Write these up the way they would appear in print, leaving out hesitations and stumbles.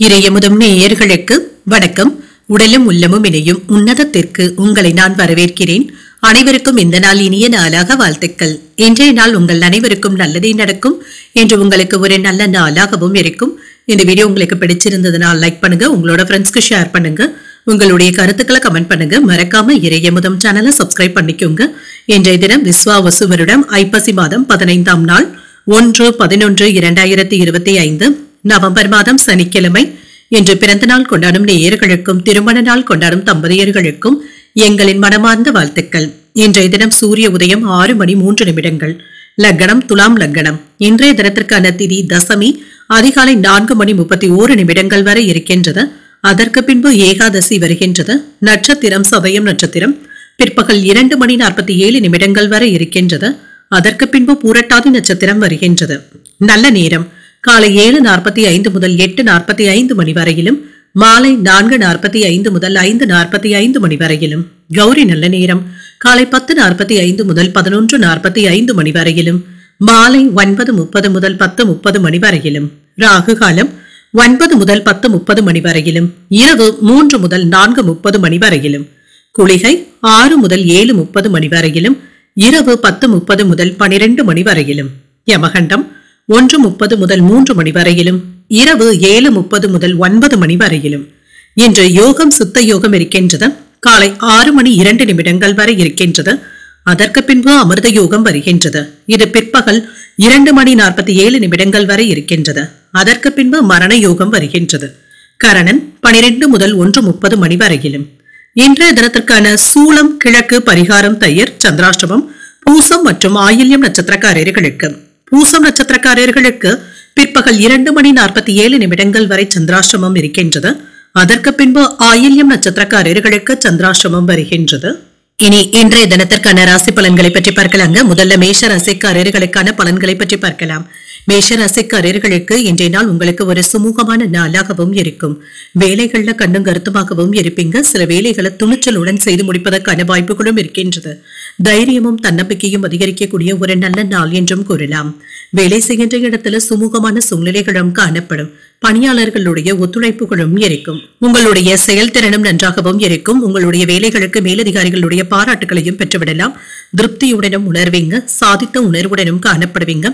இறையமுதும் நேயர்களுக்கு வணக்கம். உடலும் உள்ளமும் இணையும் உன்னதத்திற்கு உங்களை நான் வரவேற்கிறேன். அனைவருக்கும் இந்த நாள் இனிய நாளாக வாழ்த்துக்கள். இன்றைய நாள் உங்கள் அனைவருக்கும் நல்லதே நடக்கும் என்று உங்களுக்கு ஒரு நல்ல நாளாகவும் இருக்கும். இந்த வீடியோ உங்களுக்கு பிடிச்சிருந்ததுனால் லைக் பண்ணுங்க, உங்களோட ஃப்ரெண்ட்ஸ்க்கு ஷேர் பண்ணுங்க, உங்களுடைய கருத்துக்களை கமெண்ட் பண்ணுங்க. மறக்காம இறையமுதம் சேனலை சப்ஸ்கிரைப் பண்ணிக்கோங்க. இன்றைய தினம் விஸ்வாவசு வருடம் ஐப்பசி மாதம் 15ஆம் நாள் 1/11/2025 நவம்பர் மாதம் சனிக்கிழமை. இன்று பிறந்த நாள் கொண்டாடும் நேயர்களுக்கும் திருமண நாள் கொண்டாடும் தம்பதியர்களுக்கும் எங்களின் மனமார்ந்த வாழ்த்துக்கள். இன்றைய தினம் சூரிய உதயம் 6:03 லக்னம் துலாம் லக்னம். இன்றைய தினத்திற்கான திதி தசமி அதிகாலை 4:31 வரை இருக்கின்றது. அதற்கு பின்பு ஏகாதசி வருகின்றது. நட்சத்திரம் சதயம் நட்சத்திரம் பிற்பகல் 2:47 வரை இருக்கின்றது. அதற்கு பின்பு பூரட்டாதி நட்சத்திரம் வருகின்றது. நல்ல நேரம் காலை 7:45 முதல் 8:45 மணி வரையிலும், மாலை 4:45 முதல் 5:45 மணி வரையிலும். கௌரி நல்ல நேரம் காலை 10:45 முதல் 11:45 மணி வரையிலும், மாலை 9:30 முதல் 10:30 மணி வரையிலும். ராகு காலம் 9 முதல் 10:30 மணி வரையிலும், இரவு 3 முதல் 4:30 மணி வரையிலும். குளிகை 6 முதல் 7:30 மணி வரையிலும், இரவு 10:30 முதல் 12 மணி வரையிலும். யமகண்டம் 1:30 முதல் 3 மணி வரையிலும், இரவு 7:30 முதல் 9 மணி வரையிலும். இன்று யோகம் சுத்த யோகம் இருக்கின்றது. காலை 6:02 வரை இருக்கின்றது. அதற்கு பின்பு அமிர்த யோகம் வருகின்றது. இது பிற்பகல் 2:47 வரை இருக்கின்றது. அதற்கு பின்பு மரண யோகம் வருகின்றது. கரணன் 12 முதல் 1:30 மணி வரையிலும். இன்றைய தினத்திற்கான சூலம் கிழக்கு பரிகாரம் தயிர் சந்திராஷ்டமம் பூசம் மற்றும் ஆயில்யம் நட்சத்திரக்காரர்களுக்கு. பூசம் நட்சத்திரக்காரர்களுக்கு பிற்பகல் 2:47 வரை சந்திராஷ்டமம் இருக்கின்றது. அதற்கு பின்பு ஆயில்யம் நட்சத்திரக்காரர்களுக்கு சந்திராஷ்டமம் வருகின்றது. இனி இன்றைய தினத்திற்கான ராசி பலன்களை பற்றி பார்க்கலாங்க. முதல்ல மேஷ ராசிக்காரர்களுக்கான பலன்களை பற்றி பார்க்கலாம். மேஷ ராசிக்காரர்களுக்கு இன்றைய நாள் உங்களுக்கு ஒரு சுமூகமான நாளாகவும் இருக்கும். வேலைகள்ல கண்ணும் கருத்துமாகவும் இருப்பீங்க. சில வேலைகளை துணிச்சலுடன் செய்து முடிப்பதற்கான வாய்ப்புகளும் இருக்கின்றது. தைரியமும் தன்னம்பிக்கையும் அதிகரிக்கக்கூடிய ஒரு நல்ல நாள் என்றும் கூறலாம். வேலை செய்கின்ற இடத்துல சுமூகமான சூழ்நிலைகளும் காணப்படும். பணியாளர்களுடைய ஒத்துழைப்புகளும் இருக்கும். உங்களுடைய செயல்திறனும் நன்றாகவும் இருக்கும். உங்களுடைய வேலைகளுக்கு மேலதிகாரிகளுடைய பாராட்டுகளையும் பெற்றுவிடலாம். திருப்தியுடனும் உணர்வீங்க. சாதித்த உணர்வுடனும் காணப்படுவீங்க.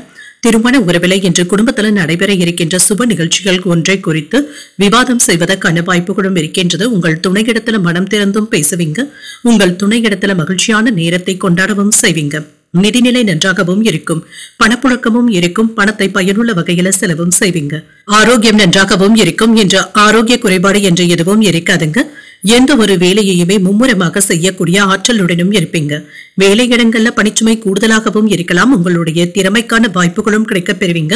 திருமண உறவிலை என்று குடும்பத்தில் நடைபெற இருக்கின்ற சுப நிகழ்ச்சிகள் ஒன்றை குறித்து விவாதம் செய்வதற்கான வாய்ப்புகளும் இருக்கின்றது. உங்கள் துணையிடத்துல மனம் திறந்தும் பேசுவீங்க. உங்கள் துணையிடத்துல மகிழ்ச்சியான நேரத்தை கொண்டாடவும் செய்வீங்க. நிதிநிலை நன்றாகவும் இருக்கும். பணப்புழக்கமும் இருக்கும். பணத்தை பயனுள்ள வகையில செலவும் செய்வீங்க. ஆரோக்கியம் நன்றாகவும் இருக்கும். என்ற ஆரோக்கிய குறைபாடு என்று எதுவும் இருக்காதுங்க. எந்த ஒரு வேலையையுமே மும்முரமாக செய்யக்கூடிய ஆற்றலுடனும் இருப்பீங்க. வேலையிடங்கள்ல பணிச்சுமை கூடுதலாகவும் இருக்கலாம். உங்களுடைய திறமைக்கான வாய்ப்புகளும் கிடைக்கப் பெறுவீங்க.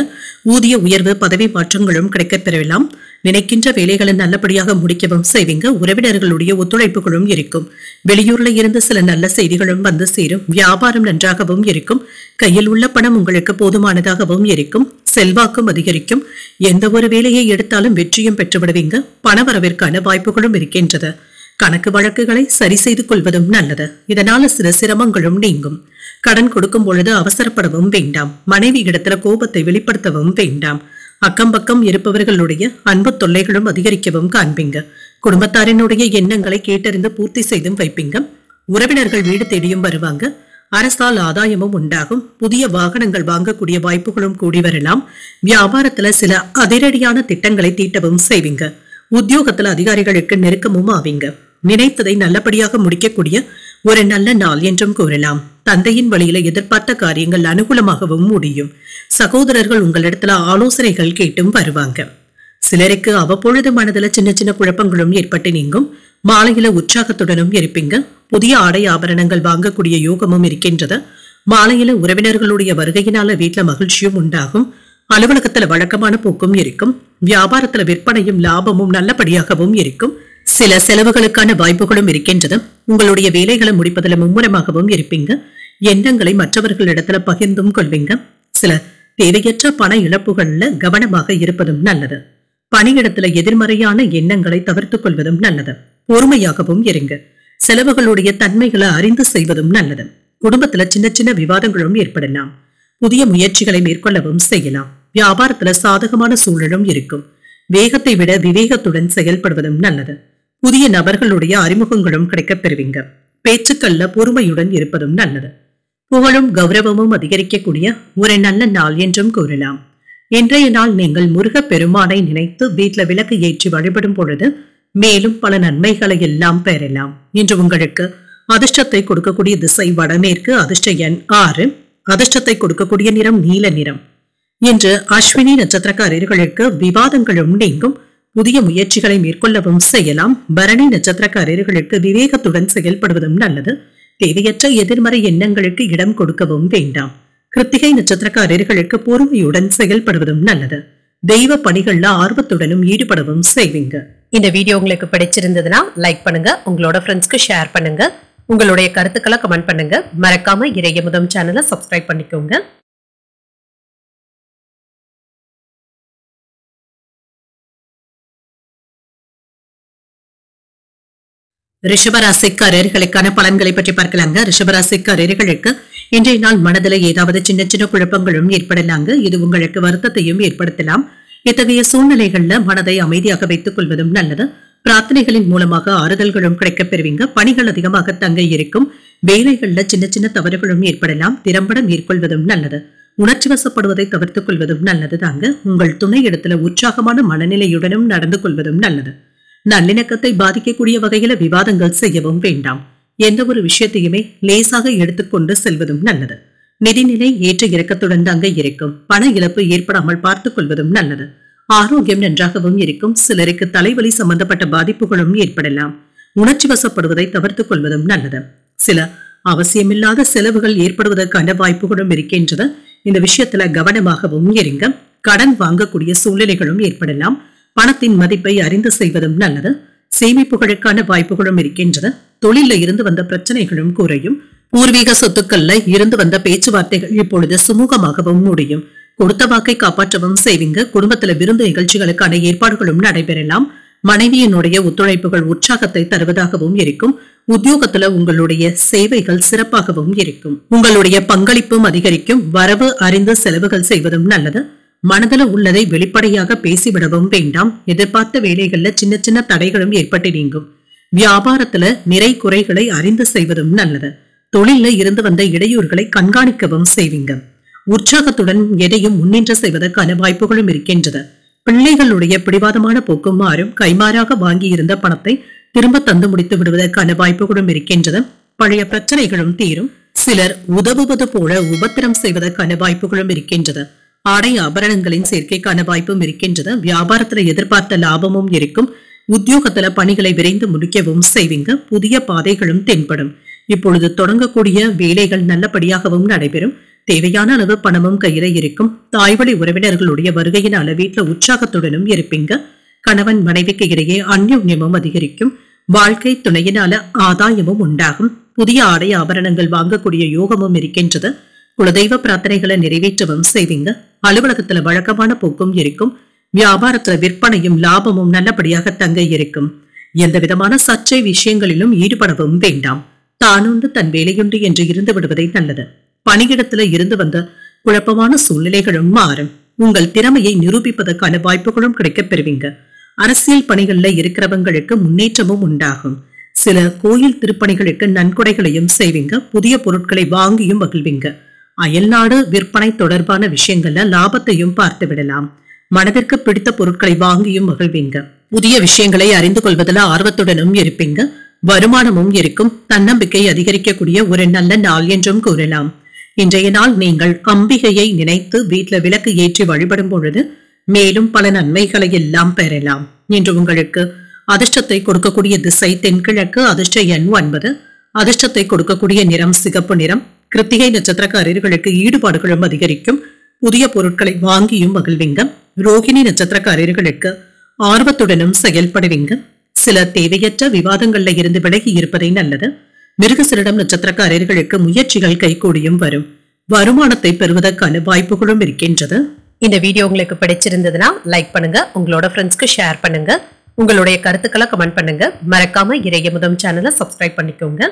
ஊதிய உயர்வு பதவி மாற்றங்களும் கிடைக்கப் பெறலாம். நினைக்கின்ற வேலைகளை நல்லபடியாக முடிக்கவும் செய்வீங்க. உறவினர்களுடைய ஒத்துழைப்புகளும் இருக்கும். வெளியூர்ல இருந்து சில நல்ல செய்திகளும் வந்து சேரும். வியாபாரம் நன்றாகவும் இருக்கும். கையில் உள்ள பணம் உங்களுக்கு போதுமானதாகவும் இருக்கும். செல்வாக்கும் அதிகரிக்கும். எந்த ஒரு வேலையை எடுத்தாலும் வெற்றியும் பெற்றுவிடுவீங்க. பணவரவிற்கான வாய்ப்புகளும் இருக்கின்றது. கணக்கு வழக்குகளை சரி செய்து கொள்வதும் நல்லது. இதனால சில சிரமங்களும் நீங்கும். கடன் கொடுக்கும் பொழுது அவசரப்படவும் வேண்டாம். மனைவி இடத்துல கோபத்தை வெளிப்படுத்தவும் வேண்டாம். அக்கம் பக்கம் இருப்பவர்களுடைய அன்பு தொல்லைகளும் அதிகரிக்கவும் காண்பீங்க. குடும்பத்தாரினுடைய எண்ணங்களை கேட்டறிந்து பூர்த்தி செய்தும் வைப்பீங்க. உறவினர்கள் வீடு தேடியும் வருவாங்க. அரசால் ஆதாயமும் உண்டாகும். புதிய வாகனங்கள் வாங்கக்கூடிய வாய்ப்புகளும் கூடி வரலாம். வியாபாரத்துல சில அதிரடியான திட்டங்களை தீட்டவும் செய்வீங்க. உத்தியோகத்துல அதிகாரிகளுக்கு நெருக்கமும் ஆவீங்க. நினைத்ததை நல்லபடியாக முடிக்கக்கூடிய ஒரு நல்ல நாள் என்றும் கூறலாம். தந்தையின் வழியில எதிர்பார்த்த காரியங்கள் அனுகூலமாகவும் முடியும். சகோதரர்கள் உங்களிடத்துல ஆலோசனைகள் கேட்டும் வருவாங்க. சிலருக்கு அவ்வப்பொழுது மனதுல சின்ன சின்ன குழப்பங்களும் ஏற்பட்டு நீங்கும். மாலையில உற்சாகத்துடனும் இருப்பீங்க. புதிய ஆடை ஆபரணங்கள் வாங்கக்கூடிய யோகமும் இருக்கின்றது. மாலையில உறவினர்களுடைய வருகையினால வீட்டுல மகிழ்ச்சியும் உண்டாகும். அலுவலகத்துல வழக்கமான போக்கும் இருக்கும். வியாபாரத்துல விற்பனையும் லாபமும் நல்லபடியாகவும் இருக்கும். சில செலவுகளுக்கான வாய்ப்புகளும் இருக்கின்றது. உங்களுடைய வேலைகளை முடிப்பதில் மும்முரமாகவும் இருப்பீங்க. எண்ணங்களை மற்றவர்களிடத்துல பகிர்ந்தும் கொள்வீங்க. சில தேவையற்ற பண இழப்புகள்ல கவனமாக இருப்பதும் நல்லது. பணியிடத்துல எதிர்மறையான எண்ணங்களை தவிர்த்துக் கொள்வதும் நல்லது. பொறுமையாகவும் இருங்க. செலவுகளுடைய தன்மைகளை அறிந்து செய்வதும் நல்லது. குடும்பத்துல சின்ன சின்ன விவாதங்களும் ஏற்படலாம். புதிய முயற்சிகளை மேற்கொள்ளவும் செய்யலாம். வியாபாரத்துல சாதகமான சூழலும் இருக்கும். வேகத்தை விட விவேகத்துடன் செயல்படுவதும் நல்லது. புதிய நபர்களுடைய அறிமுகங்களும் கிடைக்கப் பெறுவீங்க. பேச்சுக்கள்ல பொறுமையுடன் இருப்பதும் நல்லது. புகழும் கௌரவமும் அதிகரிக்கக்கூடிய ஒரு நல்ல நாள் என்றும் கூறலாம். இன்றைய நாள் நீங்கள் முருகப் பெருமானை நினைத்து வீட்ல விளக்கு ஏற்றி வழிபடும் பொழுது மேலும் பல நன்மைகளை எல்லாம் பெறலாம். இன்று உங்களுக்கு அதிர்ஷ்டத்தை கொடுக்கக்கூடிய திசை வடமேற்கு. அதிர்ஷ்ட எண் 6. அதிர்ஷ்டத்தை கொடுக்கக்கூடிய நிறம் நீல நிறம். இன்று அஸ்வினி நட்சத்திரக்காரர்களுக்கு விவாதங்களும் நீங்கும். புதிய முயற்சிகளை மேற்கொள்ளவும் செய்யலாம். பரணி நட்சத்திரக்காரர்களுக்கு விவேகத்துடன் செயல்படுவதும் நல்லது. தேவையற்ற எதிர்மறை எண்ணங்களுக்கு இடம் கொடுக்கவும் வேண்டாம். கிருத்திகை நட்சத்திரக்காரர்களுக்கு பொறுமையுடன் செயல்படுவதும் நல்லது. தெய்வ பணிகள்ல ஆர்வத்துடனும் ஈடுபடவும் செய்வீங்க. இந்த வீடியோ உங்களுக்கு பிடிச்சிருந்ததுன்னா லைக் பண்ணுங்க, உங்களோட ஃப்ரெண்ட்ஸ்க்கு ஷேர் பண்ணுங்க, உங்களுடைய கருத்துக்களை கமெண்ட் பண்ணுங்க. மறக்காம இறையமுதம் சேனலை சப்ஸ்கிரைப் பண்ணிக்கோங்க. ரிஷபராசிக்காரர்களுக்கான பலன்களை பற்றி பார்க்கலாங்க. ரிஷபராசிக்காரர்களுக்கு இன்றைய நாள் மனதில் ஏதாவது சின்ன சின்ன குழப்பங்களும் ஏற்படலாங்க. இது உங்களுக்கு வருத்தத்தையும் ஏற்படுத்தலாம். இத்தகைய சூழ்நிலைகள்ல மனதை அமைதியாக வைத்துக் கொள்வதும் நல்லது. பிரார்த்தனைகளின் மூலமாக ஆறுதல்களும் கிடைக்கப் பெறுவீங்க. பணிகள் அதிகமாக தங்க இருக்கும். வேலைகள்ல சின்ன சின்ன தவறுகளும் ஏற்படலாம். திறம்பட மேற்கொள்வதும் நல்லது. உணர்ச்சி வசப்படுவதை தவிர்த்துக் கொள்வதும் நல்லது தாங்க. உங்கள் துணை இடத்துல உற்சாகமான மனநிலையுடனும் நடந்து கொள்வதும் நல்லது. நல்லிணக்கத்தை பாதிக்கக்கூடிய வகையில விவாதங்கள் செய்யவும் வேண்டாம். எந்த ஒரு விஷயத்தையுமே லேசாக எடுத்துக்கொண்டு செல்வதும் நல்லது. நிதிநிலை ஏற்ற இறக்கத்துடன் தாங்க இருக்கும். பண இழப்பு ஏற்படாமல் பார்த்துக் கொள்வதும் நல்லது. ஆரோக்கியம் நன்றாகவும் இருக்கும். சிலருக்கு தலைவலி சம்பந்தப்பட்ட பாதிப்புகளும் ஏற்படலாம். உணர்ச்சி வசப்படுவதை தவிர்த்துக் கொள்வதும் நல்லது. சில அவசியமில்லாத செலவுகள் ஏற்படுவதற்கான வாய்ப்புகளும் இருக்கின்றது. இந்த விஷயத்துல கவனமாகவும் இருங்க. கடன் வாங்கக்கூடிய சூழ்நிலைகளும் ஏற்படலாம். பணத்தின் மதிப்பை அறிந்து செய்வதும் நல்லது. சேமிப்புகளுக்கான வாய்ப்புகளும் இருக்கின்றது. தொழில இருந்து வந்த பிரச்சனைகளும் குறையும். பூர்வீக சொத்துக்கள்ல இருந்து வந்த பேச்சுவார்த்தைகள் இப்பொழுது சுமூகமாகவும் முடியும். கொடுத்த வாக்கை காப்பாற்றவும் செய்வீங்க. குடும்பத்துல விருந்து நிகழ்ச்சிகளுக்கான ஏற்பாடுகளும் நடைபெறலாம். மனைவியினுடைய ஒத்துழைப்புகள் உற்சாகத்தை தருவதாகவும் இருக்கும். உத்தியோகத்துல உங்களுடைய சேவைகள் சிறப்பாகவும் இருக்கும். உங்களுடைய பங்களிப்பும் அதிகரிக்கும். வரவு அறிந்து செலவுகள் செய்வதும் நல்லது. மனதில் உள்ளதை வெளிப்படையாக பேசிவிடவும் வேண்டாம். எதிர்பார்த்த வேலைகள்ல சின்ன சின்ன தடைகளும் ஏற்பட்டு நீங்கும். வியாபாரத்துல நிறை குறைகளை அறிந்து செய்வதும் நல்லது. தொழில இருந்து வந்த இடையூறுகளை கண்காணிக்கவும் செய்வீங்க. உற்சாகத்துடன் எதையும் முன்னின்று செய்வதற்கான வாய்ப்புகளும் இருக்கின்றது. பிள்ளைகளுடைய பிடிவாதமான போக்கும் மாறும். கைமாறாக வாங்கியிருந்த பணத்தை திரும்ப தந்து முடித்து விடுவதற்கான வாய்ப்புகளும் இருக்கின்றது. பழைய பிரச்சனைகளும் தீரும். சிலர் உதவுவது போல உபத்திரம் செய்வதற்கான வாய்ப்புகளும் இருக்கின்றது. ஆடை ஆபரணங்களின் சேர்க்கைக்கான வாய்ப்பும் இருக்கின்றது. வியாபாரத்துல எதிர்பார்த்த லாபமும் இருக்கும். உத்தியோகத்துல பணிகளை விரைந்து முடிக்கவும் செய்வீங்க. புதிய பாதைகளும் தென்படும். இப்பொழுது தொடங்கக்கூடிய வேலைகள் நல்லபடியாகவும் நடைபெறும். தேவையான அளவு பணமும் கையில இருக்கும். தாய்வழி உறவினர்களுடைய வருகையினால வீட்டுல உற்சாகத்துடனும் இருப்பீங்க. கணவன் மனைவிக்கு இடையே அந்யோன்யமும் அதிகரிக்கும். வாழ்க்கை துணையினால ஆதாயமும் உண்டாகும். புதிய ஆடை ஆபரணங்கள் வாங்கக்கூடிய யோகமும் இருக்கின்றது. குலதெய்வ பிரார்த்தனைகளை நிறைவேற்றவும் செய்வீங்க. அலுவலகத்துல வழக்கமான போக்கும் இருக்கும். வியாபாரத்துல விற்பனையும் லாபமும் நல்லபடியாக தங்க இருக்கும். எந்த விதமான சர்ச்சை விஷயங்களிலும் ஈடுபடவும் வேண்டாம். தானுண்டு தன் வேலையுண்டு என்று இருந்து விடுவதை நல்லது. பணியிடத்துல இருந்து வந்த குழப்பமான சூழ்நிலைகளும் மாறும். உங்கள் திறமையை நிரூபிப்பதற்கான வாய்ப்புகளும் கிடைக்கப் பெறுவீங்க. அரசியல் பணிகள்ல இருக்கிறவங்களுக்கு முன்னேற்றமும் உண்டாகும். சில கோயில் திருப்பணிகளுக்கு நன்கொடைகளையும் செய்வீங்க. புதிய பொருட்களை வாங்கியும் மகிழ்வீங்க. அயல்நாடு விற்பனை தொடர்பான விஷயங்கள்ல லாபத்தையும் பார்த்து விடலாம். மனதிற்கு பிடித்த பொருட்களை வாங்கியும் மகிழ்வீங்க. புதிய விஷயங்களை அறிந்து கொள்வதில் ஆர்வத்துடனும் இருப்பீங்க. வருமானமும் இருக்கும். தன்னம்பிக்கை அதிகரிக்கக்கூடிய ஒரு நல்ல நாள் என்றும் கூறலாம். இன்றைய நாள் நீங்கள் அம்பிகையை நினைத்து வீட்டுல விளக்கு ஏற்றி வழிபடும் பொழுது மேலும் பல நன்மைகளை எல்லாம் பெறலாம். இன்று உங்களுக்கு அதிர்ஷ்டத்தை கொடுக்கக்கூடிய திசை தென்கிழக்கு. அதிர்ஷ்ட எண் 9. அதிர்ஷ்டத்தை கொடுக்கக்கூடிய நிறம் சிகப்பு நிறம். கிருத்திகை நட்சத்திரக்காரர்களுக்கு ஈடுபாடுகளும் அதிகரிக்கும். புதிய பொருட்களை வாங்கியும் மகிழ்வீங்க. ரோகிணி நட்சத்திரக்காரர்களுக்கு ஆர்வத்துடனும் செயல்படுவீங்க. சில தேவையற்ற விவாதங்கள்ல இருந்து விலகி இருப்பதை நல்லது. மிருகசீரிடம் நட்சத்திரக்காரர்களுக்கு முயற்சிகள் கைகூடியும் வரும். வருமானத்தை பெறுவதற்கான வாய்ப்புகளும் இருக்கின்றது. இந்த வீடியோ உங்களுக்கு பிடிச்சிருந்ததுன்னா லைக் பண்ணுங்க, உங்களோட ஃப்ரெண்ட்ஸ்க்கு ஷேர் பண்ணுங்க, உங்களுடைய கருத்துக்களை கமெண்ட் பண்ணுங்க. மறக்காம இறையமுதம் சேனலை சப்ஸ்கிரைப் பண்ணிக்கோங்க.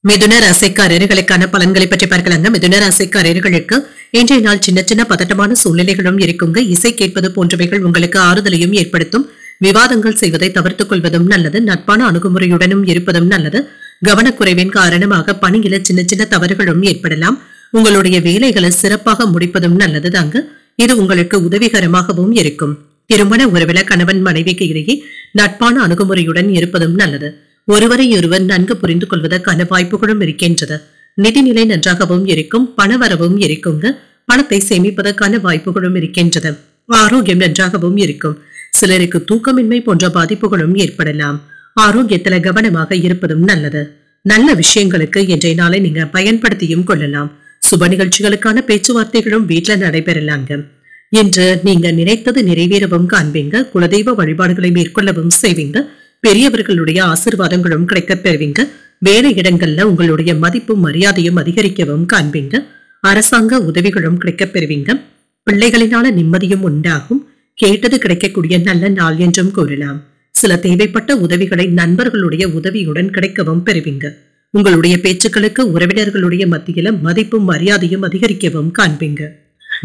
மிதுன ராசிக்காரர்களுக்கான பலன்களை பற்றி பார்க்கலாங்க. மிதுன ராசிக்காரர்களுக்கு இன்றைய நாள் சின்ன சின்ன பதட்டமான சூழ்நிலைகளும் இருக்குங்க. இசை கேட்பது போன்றவைகள் உங்களுக்கு ஆறுதலையும் ஏற்படுத்தும். விவாதங்கள் செய்வதை தவிர்த்துக் கொள்வதும் நல்லது. நட்பான அணுகுமுறையுடனும் இருப்பதும் நல்லது. கவனக்குறைவின் காரணமாக பணியில சின்ன சின்ன தவறுகளும் ஏற்படலாம். உங்களுடைய வேலைகளை சிறப்பாக முடிப்பதும் நல்லது தாங்க. இது உங்களுக்கு உதவிகரமாகவும் இருக்கும். திருமண உறவில கணவன் மனைவிக்கு இடையே நட்பான அணுகுமுறையுடன் இருப்பதும் நல்லது. ஒருவரை ஒருவர் நன்கு புரிந்து கொள்வதற்கான வாய்ப்புகளும் இருக்கின்றது. நிதிநிலை நன்றாகவும் இருக்கும். பணவரவும் இருக்குங்க. பணத்தை சேமிப்பதற்கான வாய்ப்புகளும் இருக்கின்றது. ஆரோக்கியம் நன்றாகவும் இருக்கும். சிலருக்கு தூக்கமின்மை போன்ற பாதிப்புகளும் ஏற்படலாம். ஆரோக்கியத்துல கவனமாக இருப்பதும் நல்லது. நல்ல விஷயங்களுக்கு இன்றைய நாளை நீங்க பயன்படுத்தியும் கொள்ளலாம். சுப நிகழ்ச்சிகளுக்கான பேச்சுவார்த்தைகளும் வீட்டுல நடைபெறலாங்க. இன்று நீங்க நினைத்தது நிறைவேறவும் காண்பீங்க. குலதெய்வ வழிபாடுகளை மேற்கொள்ளவும் செய்வீங்க. பெரியவர்களுடைய ஆசீர்வாதங்களும் கிடைக்கப் பெறுவீங்க. வேலை இடங்கள்ல உங்களுடைய மதிப்பும் மரியாதையும் அதிகரிக்கவும் காண்பீங்க. அரசாங்க உதவிகளும் கிடைக்கப் பெறுவீங்க. பிள்ளைகளினால நிம்மதியும் உண்டாகும். கேட்டது கிடைக்கக்கூடிய நல்ல நாள் என்றும் கூறலாம். சில தேவைப்பட்ட உதவிகளை நண்பர்களுடைய உதவியுடன் கிடைக்கவும் பெறுவீங்க. உங்களுடைய பேச்சுக்களுக்கு உறவினர்களுடைய மத்தியில மதிப்பும் மரியாதையும் அதிகரிக்கவும் காண்பீங்க.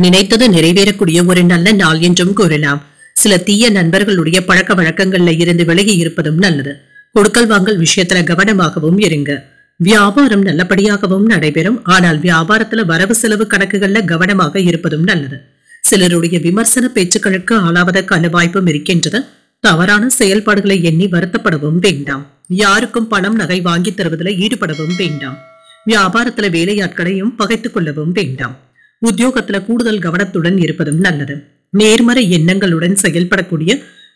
நினைத்தது நிறைவேறக்கூடிய ஒரு நல்ல நாள் என்றும் கூறலாம். சில தீய நண்பர்களுடைய பழக்க வழக்கங்கள்ல இருந்து விலகி இருப்பதும் நல்லது. கொடுக்கல் வாங்கல் விஷயத்துல கவனமாகவும் இருங்க. வியாபாரம் நல்லபடியாகவும் நடைபெறும். ஆனால் வியாபாரத்துல வரவு செலவு கணக்குகள்ல கவனமாக இருப்பதும் நல்லது. சிலருடைய விமர்சன பேச்சுக்களுக்கு ஆளாவதற்கான வாய்ப்பும் இருக்கின்றது. தவறான செயல்பாடுகளை எண்ணி வருத்தப்படவும் வேண்டாம். யாருக்கும் பணம் நகை வாங்கி தருவதில் ஈடுபடவும் வேண்டாம். வியாபாரத்துல வேலையாட்களையும் பகைத்துக் கொள்ளவும் வேண்டாம். உத்தியோகத்துல கூடுதல் கவனத்துடன் இருப்பதும் நல்லது. நேர்மறை எண்ணங்களுடன் செயல்படக்கூடிய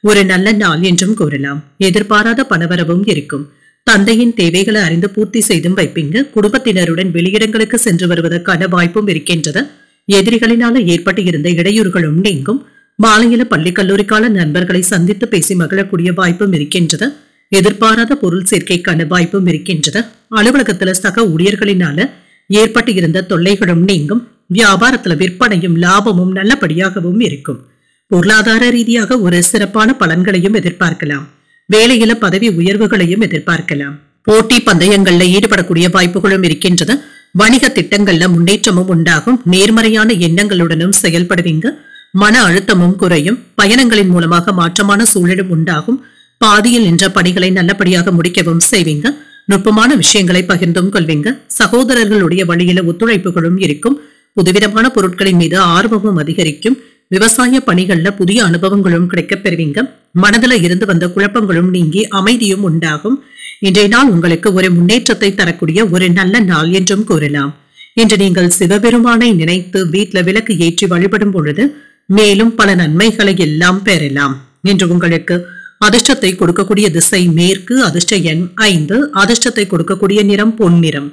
ஒரு நல்ல நாள் என்றும் கூறலாம். எதிர்பாராத பணவரவும் இருக்கும். தந்தையின் தேவைகளை அறிந்து பூர்த்தி செய்தும் வைப்பீங்க. குடும்பத்தினருடன் வெளியிடங்களுக்கு சென்று வருவதற்கான வாய்ப்பும் இருக்கின்றது. எதிரிகளினால ஏற்பட்டு இருந்த இடையூறுகளும் நீங்கும். மாலையில பள்ளி கல்லூரிக்கால நண்பர்களை சந்தித்து பேசி மகிழக்கூடிய வாய்ப்பும் இருக்கின்றது. எதிர்பாராத பொருள் சேர்க்கைக்கான வாய்ப்பும் இருக்கின்றது. அலுவலகத்துல சக ஊழியர்களினால ஏற்பட்டு இருந்த தொல்லைகளும் நீங்கும். வியாபாரத்துல விற்பனையும் லாபமும் நல்லபடியாகவும் இருக்கும். பொருளாதார ரீதியாக ஒரு சிறப்பான பலன்களையும் எதிர்பார்க்கலாம். வேலையில பதவி உயர்வுகளையும் எதிர்பார்க்கலாம். போட்டி பந்தயங்கள்ல ஈடுபடக்கூடிய வாய்ப்புகளும் இருக்கின்றது. வணிக திட்டங்கள்ல முன்னேற்றமும் உண்டாகும். நேர்மறையான எண்ணங்களுடனும் செயல்படுவீங்க. மன அழுத்தமும் குறையும். பயணங்களின் மூலமாக மாற்றமான சூழலும் உண்டாகும். பாதியில் நின்ற பணிகளை நல்லபடியாக முடிக்கவும் செய்வீங்க. நுட்பமான விஷயங்களை பகிர்ந்தும் கொள்வீங்க. சகோதரர்களுடைய வழியில ஒத்துழைப்புகளும் இருக்கும். புதுவிதமான பொருட்களின் மீது ஆர்வமும் அதிகரிக்கும். விவசாய பணிகள்ல புதிய அனுபவங்களும் கிடைக்கப் பெறுவீங்க. மனதில இருந்து வந்த குழப்பங்களும் நீங்கி அமைதியும் உண்டாகும். இன்றைய நாள் உங்களுக்கு ஒரு முன்னேற்றத்தை தரக்கூடிய ஒரு நல்ல நாள் என்றும் கூறலாம். இன்று நீங்கள் சிவபெருமானை நினைத்து வீட்டுல விளக்கு ஏற்றி வழிபடும் பொழுது மேலும் பல நன்மைகளை எல்லாம் பெறலாம். இன்று உங்களுக்கு அதிர்ஷ்டத்தை கொடுக்கக்கூடிய திசை மேற்கு. அதிர்ஷ்ட எண் 5. அதிர்ஷ்டத்தை கொடுக்கக்கூடிய நிறம் பொன்னிறம்.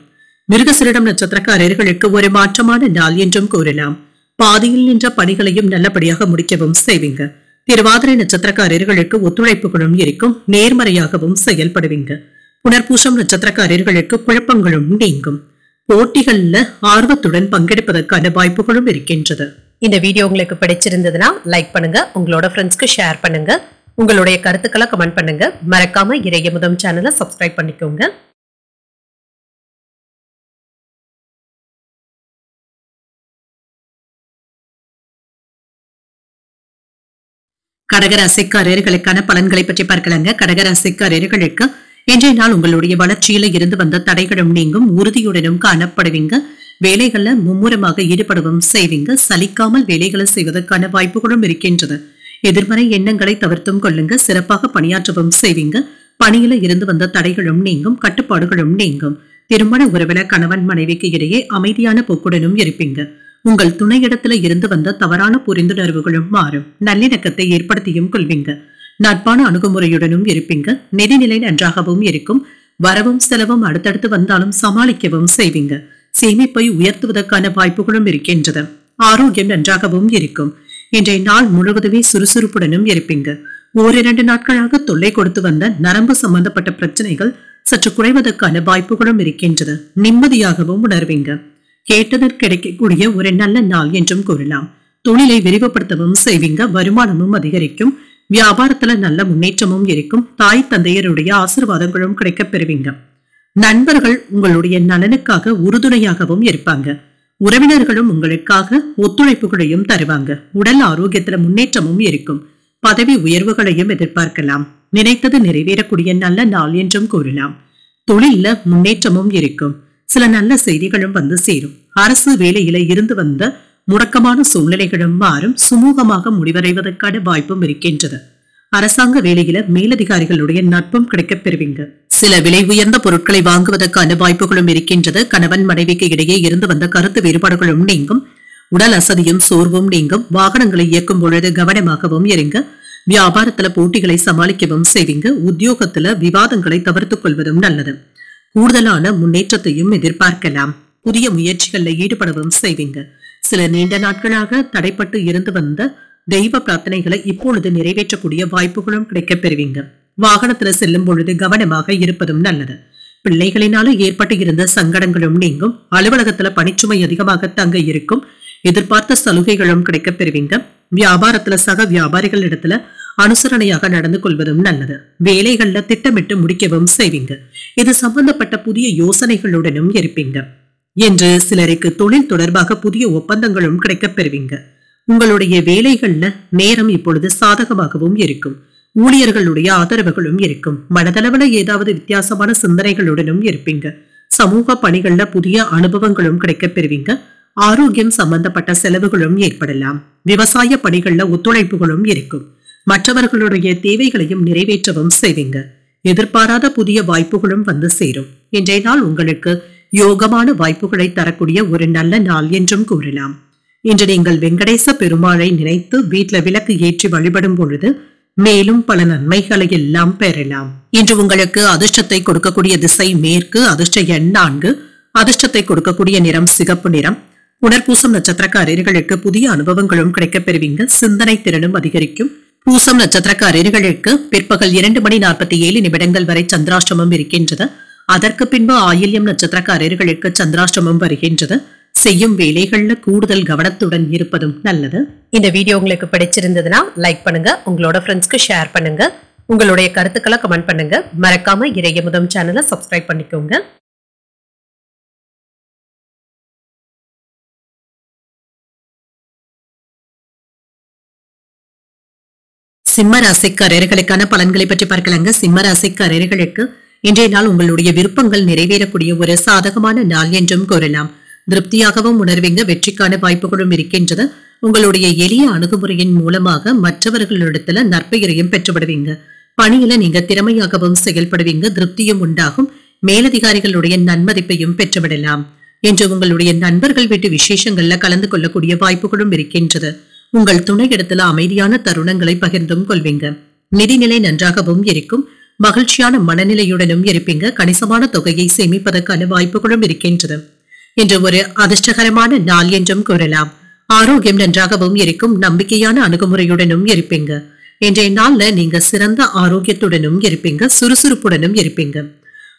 மிருகசீரிடம் நட்சத்திரக்காரர்களுக்கு ஒரு மாற்றமான நாள் என்றும் கூறலாம். பாதியில் நின்ற பணிகளையும் நல்லபடியாக முடிக்கவும் செய்வீங்க. திருவாதிரை நட்சத்திரக்காரர்களுக்கு ஒத்துழைப்புகளும் இருக்கும். நேர்மறையாகவும் செயல்படுவீங்க. புனர்பூசம் நட்சத்திரக்காரர்களுக்கு குழப்பங்களும் நீங்கும். போட்டிகள்ல ஆர்வத்துடன் பங்கெடுப்பதற்கான வாய்ப்புகளும் இருக்கின்றது. இந்த வீடியோ உங்களுக்கு பிடிச்சிருந்ததுன்னா லைக் பண்ணுங்க. உங்களோட ஃப்ரெண்ட்ஸ்க்கு ஷேர் பண்ணுங்க. உங்களுடைய கருத்துக்களை கமெண்ட் பண்ணுங்க. மறக்காம இறையமுதம் சேனலை சப்ஸ்கிரைப் பண்ணிக்கோங்க. கடகராசிக்காரர்களுக்கான பலன்களை பற்றி பார்க்கலாங்க. கடகராசிக்காரர்களுக்கு இன்றைய நாள் உங்களுடைய வளர்ச்சியில இருந்து வந்த தடைகளும் நீங்கும். உறுதியுடனும் காணப்படுவீங்க. வேலைகள்ல மும்முரமாக ஈடுபடவும் செய்வீங்க. சலிக்காமல் வேலைகளை செய்வதற்கான வாய்ப்புகளும் இருக்கின்றது. எதிர்மறை எண்ணங்களை தவிர்த்தும் கொள்ளுங்க. சிறப்பாக பணியாற்றவும் செய்வீங்க. பணியில இருந்து வந்த தடைகளும் நீங்கும். கட்டுப்பாடுகளும் நீங்கும். திருமண உறவில கணவன் மனைவிக்கு இடையே அமைதியான போக்குடனும் இருப்பீங்க. உங்கள் துணையிடத்துல இருந்து வந்த தவறான புரிந்துணர்வுகளும் மாறும். நல்லிணக்கத்தை ஏற்படுத்தியும் கொள்வீங்க. நட்பான அணுகுமுறையுடனும் இருப்பீங்க. நிதிநிலை நன்றாகவும் இருக்கும். வரவும் செலவும் அடுத்தடுத்து வந்தாலும் சமாளிக்கவும் செய்வீங்க. சேமிப்பை உயர்த்துவதற்கான வாய்ப்புகளும் இருக்கின்றது. ஆரோக்கியம் நன்றாகவும் இருக்கும். இன்றைய நாள் முழுவதுமே சுறுசுறுப்புடனும் இருப்பீங்க. ஓரிரண்டு நாட்களாக தொல்லை கொடுத்து வந்த நரம்பு சம்பந்தப்பட்ட பிரச்சனைகள் சற்று குறைவதற்கான வாய்ப்புகளும் இருக்கின்றது. நிம்மதியாகவும் உணர்வீங்க. கேட்டதற்கு கிடைக்கக்கூடிய ஒரு நல்ல நாள் என்றும் கூறலாம். தொழிலை விரிவுபடுத்தவும் செய்வீங்க. வருமானமும் அதிகரிக்கும். வியாபாரத்துல நல்ல முன்னேற்றமும் இருக்கும். தாய் தந்தையருடைய ஆசீர்வாதங்களும் கிடைக்கப் பெறுவீங்க. நண்பர்கள் உங்களுடைய நலனுக்காக உறுதுணையாகவும் இருப்பாங்க. உறவினர்களும் உங்களுக்காக ஒத்துழைப்புகளையும் தருவாங்க. உடல் ஆரோக்கியத்துல முன்னேற்றமும் இருக்கும். பதவி உயர்வுகளையும் எதிர்பார்க்கலாம். நினைத்தது நிறைவேறக்கூடிய நல்ல நாள் என்றும் கூறலாம். தொழில்ல முன்னேற்றமும் இருக்கும். சில நல்ல செய்திகளும் வந்து சேரும். அரசு வேலையில இருந்து வந்த முடக்கமான சூழ்நிலைகளும் மாறும். சுமூகமாக முடிவடைவதற்கான வாய்ப்பும் இருக்கின்றது. அரசாங்க வேலையில மேலதிகாரிகளுடைய நட்பும் கிடைக்கப் பெறுவீங்க. சில விலை உயர்ந்த பொருட்களை வாங்குவதற்கான வாய்ப்புகளும் இருக்கின்றது. கணவன் மனைவிக்கு இடையே இருந்து வந்த கருத்து வேறுபாடுகளும் நீங்கும். உடல் அசதியும் சோர்வும் நீங்கும். வாகனங்களை இயக்கும் பொழுது கவனமாகவும் இருங்க. வியாபாரத்துல போட்டிகளை சமாளிக்கவும் செய்வீங்க. உத்தியோகத்துல விவாதங்களை தவிர்த்துக் கொள்வதும் நல்லது. கூடுதலான முன்னேற்றத்தையும் எதிர்பார்க்கலாம். புதிய முயற்சிகளில் ஈடுபடவும் செய்வீங்க. சில நீண்ட நாட்களாக தடைப்பட்டு இருந்து வந்த தெய்வ பிரார்த்தனைகளை இப்பொழுது நிறைவேற்றக்கூடிய வாய்ப்புகளும் கிடைக்கப் பெறுவீங்க. வாகனத்துல செல்லும் பொழுது கவனமாக இருப்பதும் நல்லது. பிள்ளைகளினால ஏற்பட்டு இருந்த சங்கடங்களும் நீங்கும். அலுவலகத்துல பணிச்சுமை அதிகமாக தங்க இருக்கும். எதிர்பார்த்த சலுகைகளும் கிடைக்கப் பெறுவீங்க. வியாபாரத்துல சக வியாபாரிகள் இடத்துல அனுசரணையாக நடந்து கொள்வதும் நல்லது. வேலைகள்ல திட்டமிட்டு முடிக்கவும் செய்வீங்க. இது சம்பந்தப்பட்ட புதிய யோசனைகளுடனும் இருப்பீங்க. என்று சிலருக்கு தொழில் தொடர்பாக புதிய ஒப்பந்தங்களும் கிடைக்கப் பெறுவீங்க. உங்களுடைய வேலைகள்ல நேரம் இப்பொழுது சாதகமாகவும் இருக்கும். ஊழியர்களுடைய ஆதரவுகளும் இருக்கும். மனதளவுல ஏதாவது வித்தியாசமான சிந்தனைகளுடனும் இருப்பீங்க. சமூக பணிகள்ல புதிய அனுபவங்களும் கிடைக்கப் பெறுவீங்க. ஆரோக்கியம் சம்பந்தப்பட்ட செலவுகளும் ஏற்படலாம். விவசாய பணிகள்ல ஒத்துழைப்புகளும் இருக்கும். மற்றவர்களுடைய தேவைகளையும் நிறைவேற்றவும் செய்வீங்க. எதிர்பாராத புதிய வாய்ப்புகளும் வந்து சேரும். இன்றைய நாள் உங்களுக்கு யோகமான வாய்ப்புகளை தரக்கூடிய ஒரு நல்ல நாள் என்றும் கூறலாம். இன்று நீங்கள் வெங்கடேச பெருமாளை நினைத்து வீட்டுல விளக்கு ஏற்றி வழிபடும் பொழுது மேலும் பல நன்மைகளை எல்லாம் பெறலாம். இன்று உங்களுக்கு அதிர்ஷ்டத்தை கொடுக்கக்கூடிய திசை மேற்கு. அதிர்ஷ்ட எண் 4. அதிர்ஷ்டத்தை கொடுக்கக்கூடிய நிறம் சிகப்பு நிறம். புனர்பூசம் நட்சத்திரக்காரர்களுக்கு புதிய அனுபவங்களும் கிடைக்கப் பெறுவீங்க. சிந்தனை திறனும் அதிகரிக்கும். பூசம் நட்சத்திரக்காரர்களுக்கு பிற்பகல் 2:47 வரை சந்திராஷ்டமம் இருக்கின்றது. அதற்கு பின்பு ஆயில்யம் நட்சத்திரக்காரர்களுக்கு சந்திராஷ்டமம் வருகின்றது. செய்யும் வேலைகள்ல கூடுதல் கவனத்துடன் இருப்பதும் நல்லது. இந்த வீடியோ உங்களுக்கு பிடிச்சிருந்ததுன்னா லைக் பண்ணுங்க. உங்களோட ஃப்ரெண்ட்ஸ்க்கு ஷேர் பண்ணுங்க. உங்களுடைய கருத்துக்களை கமெண்ட் பண்ணுங்க. மறக்காம இறையமுதம் சேனலை சப்ஸ்கிரைப் பண்ணிக்கோங்க. சிம்ம ராசிக்காரர்களுக்கான பலன்களை பற்றி பார்க்கலாங்க. சிம்ம ராசிக்காரர்களுக்கு இன்றைய நாள் உங்களுடைய விருப்பங்கள் நிறைவேறக்கூடிய ஒரு சாதகமான நாள் என்றும் கூறலாம். திருப்தியாகவும் உணர்வீங்க. வெற்றிக்கான வாய்ப்புகளும் இருக்கின்றது. உங்களுடைய எளிய அணுகுமுறையின் மூலமாக மற்றவர்களிடத்துல நற்பெயரையும் பெற்றுவிடுவீங்க. பணியில நீங்க திறமையாகவும் செயல்படுவீங்க. திருப்தியும் உண்டாகும். மேலதிகாரிகளுடைய நன்மதிப்பையும் பெற்றுவிடலாம். என்று உங்களுடைய நண்பர்கள் வீட்டு விசேஷங்கள்ல கலந்து கொள்ளக்கூடிய வாய்ப்புகளும் இருக்கின்றது. உங்கள் துணையிடத்துல அமைதியான தருணங்களை பகிர்ந்தும் கொள்வீங்க. நிதிநிலை நன்றாகவும் இருக்கும். மகிழ்ச்சியான மனநிலையுடனும் இருப்பீங்க. கணிசமான தொகையை சேமிப்பதற்கான வாய்ப்புகளும் இருக்கின்றது. என்று ஒரு அதிர்ஷ்டகரமான நாள் என்றும் கூறலாம். ஆரோக்கியம் நன்றாகவும் இருக்கும். நம்பிக்கையான அணுகுமுறையுடனும் இருப்பீங்க. இன்றைய நாள்ல நீங்க சிறந்த ஆரோக்கியத்துடனும் இருப்பீங்க. சுறுசுறுப்புடனும் இருப்பீங்க.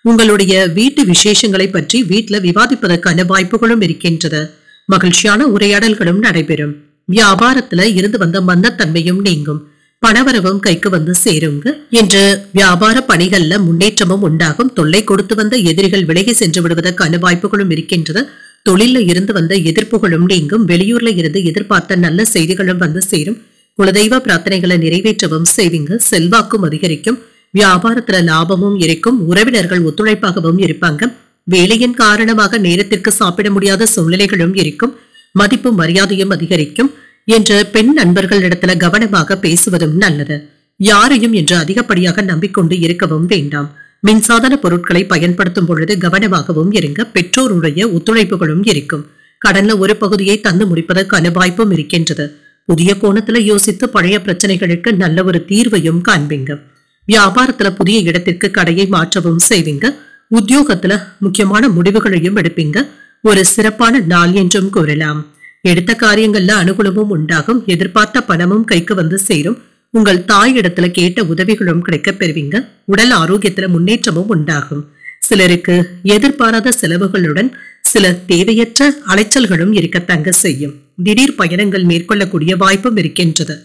உங்களுடைய வீட்டு விசேஷங்களை பற்றி வீட்டுல விவாதிப்பதற்கான வாய்ப்புகளும் இருக்கின்றது. மகிழ்ச்சியான உரையாடல்களும் நடைபெறும். வியாபாரத்துல இருந்து வந்த மந்தத்தன்மையும் நீங்கும். பணவரவும் கைக்கு வந்து சேருங்க. என்று வியாபார பணிகள்ல முன்னேற்றமும் உண்டாகும். தொல்லை கொடுத்து வந்த எதிரிகள் விலகி சென்று விடுவதற்கான வாய்ப்புகளும் இருக்கின்றது. தொழில இருந்து வந்த எதிர்ப்புகளும் நீங்கும். வெளியூர்ல இருந்து எதிர்பார்த்த நல்ல செய்திகளும் வந்து சேரும். குலதெய்வ பிரார்த்தனைகளை நிறைவேற்றவும் செய்வீங்க. செல்வாக்கும் அதிகரிக்கும். வியாபாரத்துல லாபமும் இருக்கும். உறவினர்கள் ஒத்துழைப்பாகவும் இருப்பாங்க. வேலையின் காரணமாக நேரத்திற்கு சாப்பிட முடியாத சூழ்நிலைகளும் இருக்கும். மதிப்பும் மரியாதையும் அதிகரிக்கும். என்ற பெண் நண்பர்களிடத்துல கவனமாக பேசுவதும் நல்லது. யாரையும் என்று அதிகப்படியாக நம்பிக்கொண்டு இருக்கவும் வேண்டாம். மின்சாதன பொருட்களை பயன்படுத்தும் பொழுது கவனமாகவும் இருங்க. பெற்றோருடைய ஒத்துழைப்புகளும் இருக்கும். கடன்ல ஒரு பகுதியை தந்து முடிப்பதற்கான வாய்ப்பும் இருக்கின்றது. புதிய கோணத்துல யோசித்து பழைய பிரச்சனைகளுக்கு நல்ல ஒரு தீர்வையும் காண்பீங்க. வியாபாரத்துல புதிய இடத்திற்கு கடையை மாற்றவும் செய்வீங்க. உத்தியோகத்துல முக்கியமான முடிவுகளையும் எடுப்பீங்க. ஒரு சிறப்பான நாள் என்றும் கூறலாம். எடுத்த காரியங்கள்ல அனுகூலமும் உண்டாகும். எதிர்பார்த்த பணமும் கைக்கு வந்து சேரும். உங்கள் தாய் இடத்துல கேட்ட உதவிகளும் கிடைக்கப் பெறுவீங்க. உடல் ஆரோக்கியத்துல முன்னேற்றமும் உண்டாகும். சிலருக்கு எதிர்பாராத செலவுகளுடன் சில தேவையற்ற அலைச்சல்களும் இருக்கத்தங்க செய்யும். திடீர் பயணங்கள் மேற்கொள்ளக்கூடிய வாய்ப்பும் இருக்கின்றது.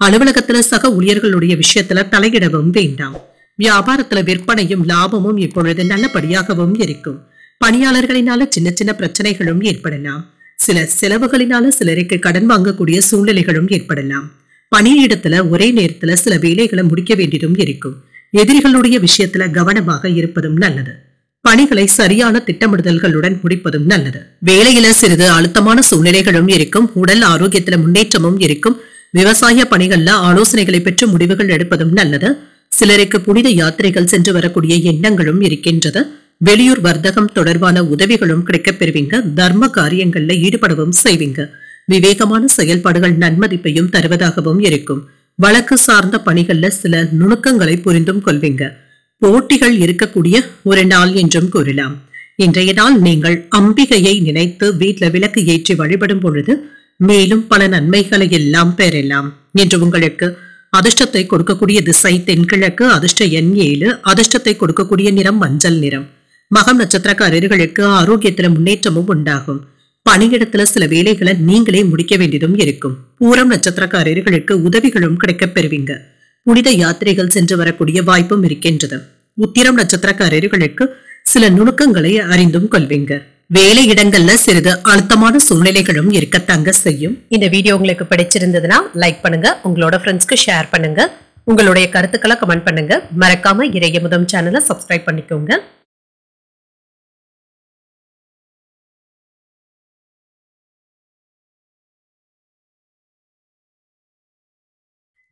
அலுவலகத்துல சக ஊழியர்களுடைய விஷயத்துல தலையிடவும் வேண்டாம். வியாபாரத்துல விற்பனையும் லாபமும் இப்பொழுது நல்லபடியாகவும் இருக்கும். பணியாளர்களினால சின்ன சின்ன பிரச்சனைகளும் ஏற்படலாம். சில செலவுகளினால சிலருக்கு கடன் வாங்கக்கூடிய சூழ்நிலைகளும் ஏற்படலாம். பணியிடத்துல ஒரே நேரத்துல சில வேலைகளை முடிக்க வேண்டியதும் இருக்கும். எதிரிகளுடைய விஷயத்துல கவனமாக இருப்பதும் நல்லது. பணிகளை சரியான திட்டமிடுதல்களுடன் முடிப்பதும் நல்லது. வேலையில சிறிது அழுத்தமான சூழ்நிலைகளும் இருக்கும். உடல் ஆரோக்கியத்துல முன்னேற்றமும் இருக்கும். விவசாய பணிகள்ல ஆலோசனைகளை பெற்று முடிவுகள் எடுப்பதும் நல்லது. சிலருக்கு புனித யாத்திரைகள் சென்று வரக்கூடிய எண்ணங்களும் இருக்கின்றது. வெளியூர் வர்த்தகம் தொடர்பான உதவிகளும் கிடைக்கப் பெறுவீங்க. தர்ம காரியங்கள்ல ஈடுபடவும் செய்வீங்க. விவேகமான செயல்பாடுகள் நன்மதிப்பையும் தருவதாகவும் இருக்கும். வழக்கு சார்ந்த பணிகள்ல சில நுணுக்கங்களை புரிந்தும் கொள்வீங்க. போட்டிகள் இருக்கக்கூடிய ஒரு நாள் என்றும் கூறலாம். இன்றைய நாள் நீங்கள் அம்பிகையை நினைத்து வீட்டுல விளக்கு ஏற்றி வழிபடும் பொழுது மேலும் பல நன்மைகளை எல்லாம் பெறலாம். என்று உங்களுக்கு அதிர்ஷ்டத்தை கொடுக்கக்கூடிய திசை தென்கிழக்கு, அதிர்ஷ்ட எண் 7, அதிர்ஷ்டத்தை கொடுக்கக்கூடிய நிறம் மஞ்சள் நிறம். மகம் நட்சத்திரக்காரர்களுக்கு ஆரோக்கியத்துல முன்னேற்றமும் உண்டாகும். பணியிடத்துல சில வேலைகளை நீங்களே முடிக்க வேண்டியதும் இருக்கும். பூரம் நட்சத்திரக்காரர்களுக்கு உதவிகளும் கிடைக்கப் பெறுவீங்க. புனித யாத்திரைகள் சென்று வரக்கூடிய வாய்ப்பும் இருக்கின்றது. உத்திரம் நட்சத்திரக்காரர்களுக்கு சில நுணுக்கங்களை அறிந்தும் கொள்வீங்க. வேலை இடங்கள்ல சிறிது அழுத்தமான சூழ்நிலைகளும் இருக்கத்தாங்க செய்யும். இந்த வீடியோ உங்களுக்கு பிடிச்சிருந்ததுன்னா லைக் பண்ணுங்க, உங்களோட ஃப்ரெண்ட்ஸ்க்கு ஷேர் பண்ணுங்க, உங்களுடைய கருத்துக்களை கமெண்ட் பண்ணுங்க. மறக்காம இறையமுதம் சேனலை சப்ஸ்கிரைப் பண்ணிக்கோங்க.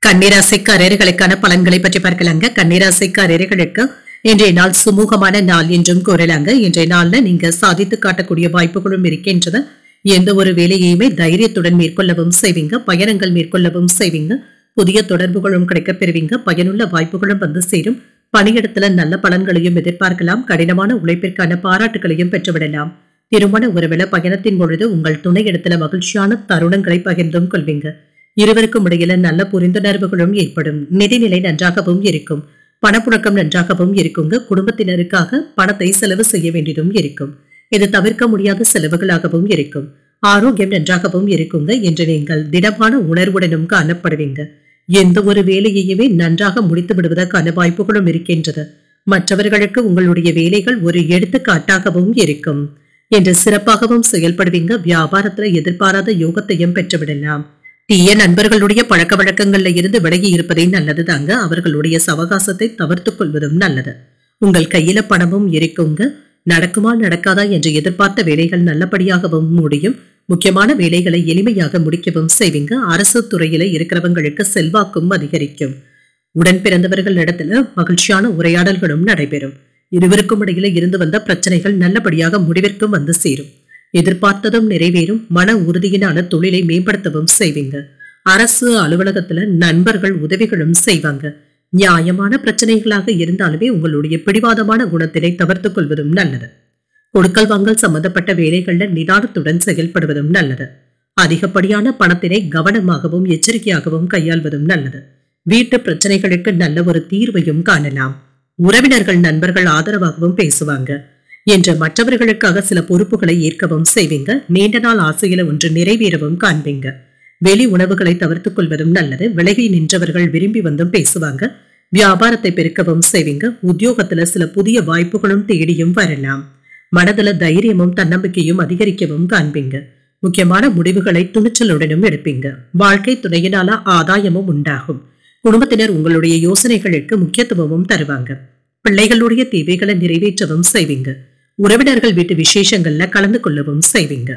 கன்னிராசிக்காரர்களுக்கான பலன்களை பற்றி பார்க்கலாங்க. கன்னிராசிக்காரர்களுக்கு இன்றைய நாள் சுமூகமான நாள் என்றும் கூறலாங்க. இன்றைய நாள்ல நீங்க சாதித்து காட்டக்கூடிய வாய்ப்புகளும் இருக்கின்றது. எந்த ஒரு வேலையுமே தைரியத்துடன் மேற்கொள்ளவும் செய்வீங்க. பயணங்கள் மேற்கொள்ளவும் செய்வீங்க. புதிய தொடர்புகளும் கிடைக்கப் பெறுவீங்க. பயனுள்ள வாய்ப்புகளும் வந்து சேரும். பணியிடத்துல நல்ல பலன்களையும் எதிர்பார்க்கலாம். கடினமான உழைப்பிற்கான பாராட்டுகளையும் பெற்றுவிடலாம். திருமண உறவில பயணத்தின் பொழுது உங்கள் துணையிடத்துல மகிழ்ச்சியான தருணங்களை பகிர்ந்தும் கொள்வீங்க. இருவருக்கும் இடையில நல்ல புரிந்துணர்வுகளும் ஏற்படும். நிதிநிலை நன்றாகவும் இருக்கும். பணப்புழக்கம் நன்றாகவும் இருக்குங்க. குடும்பத்தினருக்காக பணத்தை செலவு செய்ய வேண்டியதும் இருக்கும். இது தவிர்க்க முடியாத செலவுகளாகவும் இருக்கும். ஆரோக்கியம் நன்றாகவும் இருக்குங்க. என்று நீங்கள் திடமான உணர்வுடனும் காணப்படுவீங்க. எந்த ஒரு வேலையையுமே நன்றாக முடித்து விடுவதற்கான வாய்ப்புகளும் இருக்கின்றது. மற்றவர்களுக்கு உங்களுடைய வேலைகள் ஒரு எடுத்துக்காட்டாகவும் இருக்கும். என்று சிறப்பாகவும் செயல்படுவீங்க. வியாபாரத்துல எதிர்பாராத யோகத்தையும் பெற்றுவிடலாம். தீய நண்பர்களுடைய பழக்க வழக்கங்கள்ல இருந்து விலகி இருப்பதே நல்லது தாங்க. அவர்களுடைய சவகாசத்தை தவிர்த்துக் கொள்வதும் நல்லது. உங்கள் கையில பணமும் இருக்குங்க. நடக்குமா நடக்காதா என்று எதிர்பார்த்த வேலைகள் நல்லபடியாகவும் முடியும். முக்கியமான வேலைகளை எளிமையாக முடிக்கவும் செய்வீங்க. அரசு துறையில இருக்கிறவங்களுக்கு செல்வாக்கும் அதிகரிக்கும். உடன் பிறந்தவர்கள் இடத்துல மகிழ்ச்சியான உரையாடல்களும் நடைபெறும். இருவருக்கும் இடையில இருந்து வந்த பிரச்சனைகள் நல்லபடியாக முடிவிற்கும் வந்து சேரும். எதிர்பார்த்ததும் நிறைவேறும். மன உறுதியினால தொழிலை மேம்படுத்தவும் செய்வீங்க. அரசு அலுவலகத்துல நண்பர்கள் உதவிகளும் செய்வாங்க. நியாயமான பிரச்சனைகளாக இருந்தாலுமே உங்களுடைய பிடிவாதமான குணத்தினை தவிர்த்துக் கொள்வதும் நல்லது. கொடுக்கல் வாங்கல் சம்பந்தப்பட்ட வேலைகள்ல நிதானத்துடன் செயல்படுவதும் நல்லது. அதிகப்படியான பணத்தினை கவனமாகவும் எச்சரிக்கையாகவும் கையாள்வதும் நல்லது. வீட்டு பிரச்சனைகளுக்கு நல்ல ஒரு தீர்வையும் காணலாம். உறவினர்கள் நண்பர்கள் ஆதரவாகவும் பேசுவாங்க. என்ற மற்றவர்களுக்காக சில பொறுப்புகளை ஏற்கவும் செய்வீங்க. நீண்ட நாள் ஆசையில ஒன்று நிறைவேறவும் காண்பீங்க. வெளி உணவுகளை தவிர்த்துக் கொள்வதும் நல்லது. விலகி நின்றவர்கள் விரும்பி வந்தும் பேசுவாங்க. வியாபாரத்தை பெருக்கவும் செய்வீங்க. உத்தியோகத்துல சில புதிய வாய்ப்புகளும் தேடியும் வரலாம். மனதுல தைரியமும் தன்னம்பிக்கையும் அதிகரிக்கவும் காண்பீங்க. முக்கியமான முடிவுகளை துணிச்சலுடனும் எடுப்பீங்க. வாழ்க்கை துணையினால ஆதாயமும் உண்டாகும். குடும்பத்தினர் உங்களுடைய யோசனைகளுக்கு முக்கியத்துவமும் தருவாங்க. பிள்ளைகளுடைய தேவைகளை நிறைவேற்றவும் செய்வீங்க. உறவினர்கள் வீட்டு விசேஷங்கள்ல கலந்து கொள்ளவும் செய்வீங்க.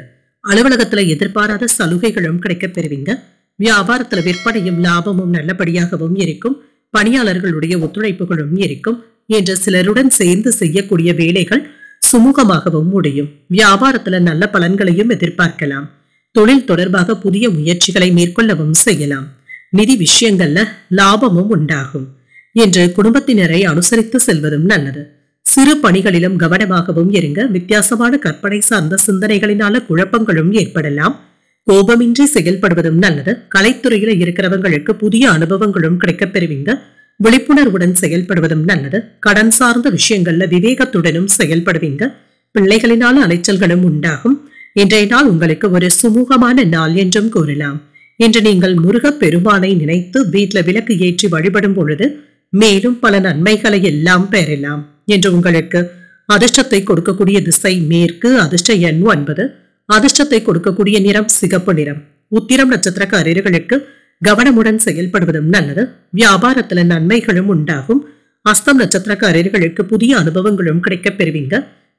அலுவலகத்துல எதிர்பாராத சலுகைகளும் கிடைக்கப் பெறுவீங்க. வியாபாரத்துல விற்பனையும் லாபமும் நல்லபடியாகவும் இருக்கும். பணியாளர்களுடைய ஒத்துழைப்புகளும் இருக்கும். என்ற சிலருடன் சேர்ந்து செய்யக்கூடிய வேலைகள் சுமூகமாகவும் முடியும். வியாபாரத்துல நல்ல பலன்களையும் எதிர்பார்க்கலாம். தொழில் தொடர்பாக புதிய முயற்சிகளை மேற்கொள்ளவும் செய்யலாம். நிதி விஷயங்கள்ல லாபமும் உண்டாகும். என்று குடும்பத்தினரை அனுசரித்து செல்வதும் நல்லது. சிறு பணிகளிலும் கவனமாகவும் இருங்க. வித்தியாசமான கற்பனை சார்ந்த சிந்தனைகளினால குழப்பங்களும் ஏற்படலாம். கோபமின்றி செயல்படுவதும் நல்லது. கலைத்துறையில இருக்கிறவங்களுக்கு புதிய அனுபவங்களும் கிடைக்கப் பெறுவீங்க. விழிப்புணர்வுடன் செயல்படுவதும் நல்லது. கடன் சார்ந்த விஷயங்கள்ல விவேகத்துடனும் செயல்படுவீங்க. பிள்ளைகளினால அலைச்சல்களும் உண்டாகும். இன்றைய நாள் உங்களுக்கு ஒரு சுமூகமான நாள் என்றும் கூறலாம். இன்று நீங்கள் முருகப் பெருமானை நினைத்து வீட்டுல விளக்கு ஏற்றி வழிபடும் பொழுது மேலும் பல நன்மைகளை எல்லாம் பெறலாம். என்று உங்களுக்கு அதிர்ஷ்டத்தை கொடுக்கக்கூடிய திசை மேற்கு, அதிர்ஷ்ட எண் 9, அதிர்ஷ்டத்தை கொடுக்கக்கூடிய நிறம் சிகப்பு நிறம். உத்திரம் நட்சத்திரக்காரர்களுக்கு கவனமுடன் செயல்படுவதும் நல்லது. வியாபாரத்துல நன்மைகளும் உண்டாகும். அஸ்தம் நட்சத்திரக்காரர்களுக்கு புதிய அனுபவங்களும் கிடைக்கப் பெறுவீங்க.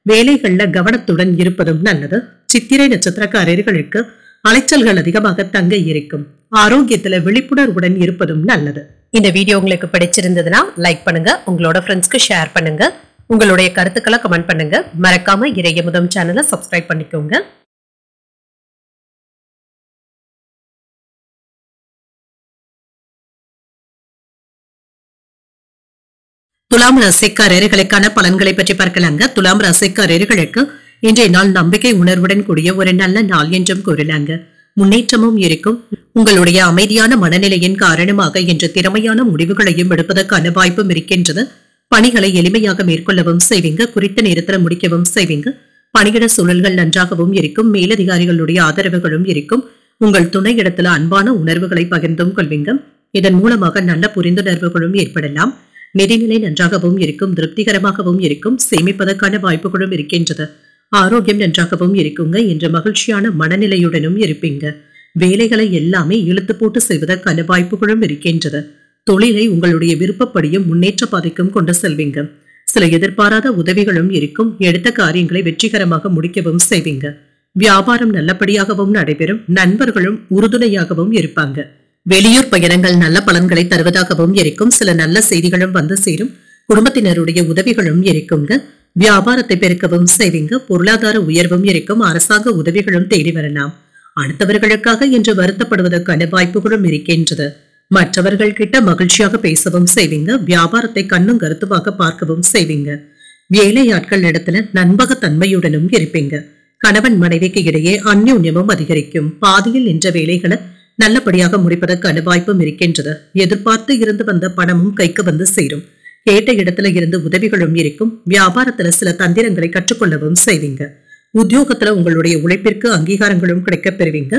வேலைகள்ல கவனத்துடன் இருப்பதும் நல்லது. சித்திரை நட்சத்திரக்காரர்களுக்கு அலைச்சல்கள் அதிகமாக தங்க இருக்கும். ஆரோக்கியத்துல விழிப்புணர்வுடன் இருப்பதும் நல்லது. இந்த வீடியோ உங்களுக்கு பிடிச்சிருந்ததுன்னா லைக் பண்ணுங்க, உங்களோட ஃப்ரெண்ட்ஸ்க்கு ஷேர் பண்ணுங்க, உங்களுடைய கருத்துக்களை கமெண்ட் பண்ணுங்க. மறக்காம இறையமுதம் சேனலை சப்ஸ்கிரைப் பண்ணிக்கோங்க. துலாம் ராசிக்காரர்களுக்கான பலன்களை பற்றி பார்க்கலாங்க. துலாம் ராசிக்காரர்களுக்கு இன்றைய நாள் நம்பிக்கை உணர்வுடன் கூடிய ஒரு நல்ல நாள் என்றும் கூறலாங்க. முன்னேற்றமும் இருக்கும். உங்களுடைய அமைதியான மனநிலையின் காரணமாக இன்று திறமையான முடிவுகளையும் எடுப்பதற்கான வாய்ப்பும் இருக்கின்றது. பணிகளை எளிமையாக மேற்கொள்ளவும் செய்வீங்க. குறித்த நேரத்தில் முடிக்கவும் செய்வீங்க. பணியிட சூழல்கள் நன்றாகவும் இருக்கும். மேலதிகாரிகளுடைய ஆதரவுகளும் இருக்கும். உங்கள் துணை இடத்துல அன்பான உணர்வுகளை பகிர்ந்தும் கொள்வீங்க. இதன் மூலமாக நல்ல புரிந்துணர்வுகளும் ஏற்படலாம். நிதிநிலை நன்றாகவும் இருக்கும். திருப்திகரமாகவும் இருக்கும். சேமிப்பதற்கான வாய்ப்புகளும் இருக்கின்றது. ஆரோக்கியம் நன்றாகவும் இருக்குங்க. இன்று மகிழ்ச்சியான மனநிலையுடனும் இருப்பீங்க. வேலைகளை எல்லாமே இழுத்து போட்டு செய்வதற்கான வாய்ப்புகளும் இருக்கின்றது. தொழிலை உங்களுடைய விருப்பப்படியும் முன்னேற்ற பாதைக்கும் கொண்டு செல்வீங்க. சில எதிர்பாராத உதவிகளும் இருக்கும். எடுத்த காரியங்களை வெற்றிகரமாக முடிக்கவும் செய்வீங்க. வியாபாரம் நல்லபடியாகவும் நடைபெறும். நண்பர்களும் உறுதுணையாகவும் இருப்பாங்க. வெளியூர் பயணங்கள் நல்ல பலன்களை தருவதாகவும் இருக்கும். சில நல்ல செய்திகளும் வந்து சேரும். குடும்பத்தினருடைய உதவிகளும் இருக்குங்க. வியாபாரத்தை பெருக்கவும் செய்வீங்க. பொருளாதார உயர்வும் இருக்கும். அரசாங்க உதவிகளும் தேடி வரலாம். அடுத்தவர்களுக்காக இன்று வருத்தப்படுவதற்கான வாய்ப்புகளும் இருக்கின்றது. மற்றவர்கள் கிட்ட மகிழ்ச்சியாக பேசவும் செய்வீங்க. வியாபாரத்தை கண்ணும் கருத்துமாக பார்க்கவும் செய்வீங்க. வேலையாட்கள் இடத்துல நண்பகத்தன்மையுடனும் இருப்பீங்க. கணவன் மனைவிக்கு இடையே அந்யோன்யமும் அதிகரிக்கும். பாதியில் நின்ற வேலைகளை நல்லபடியாக முடிப்பதற்கான வாய்ப்பும் இருக்கின்றது. எதிர்பார்த்து இருந்து வந்த பணமும் கைக்கு வந்து சேரும். கேட்ட இடத்துல இருந்து உதவிகளும் இருக்கும். வியாபாரத்துல சில தந்திரங்களை கற்றுக்கொள்ளவும் செய்வீங்க. உத்தியோகத்துல உங்களுடைய உழைப்பிற்கு அங்கீகாரங்களும் கிடைக்கப் பெறுவீங்க.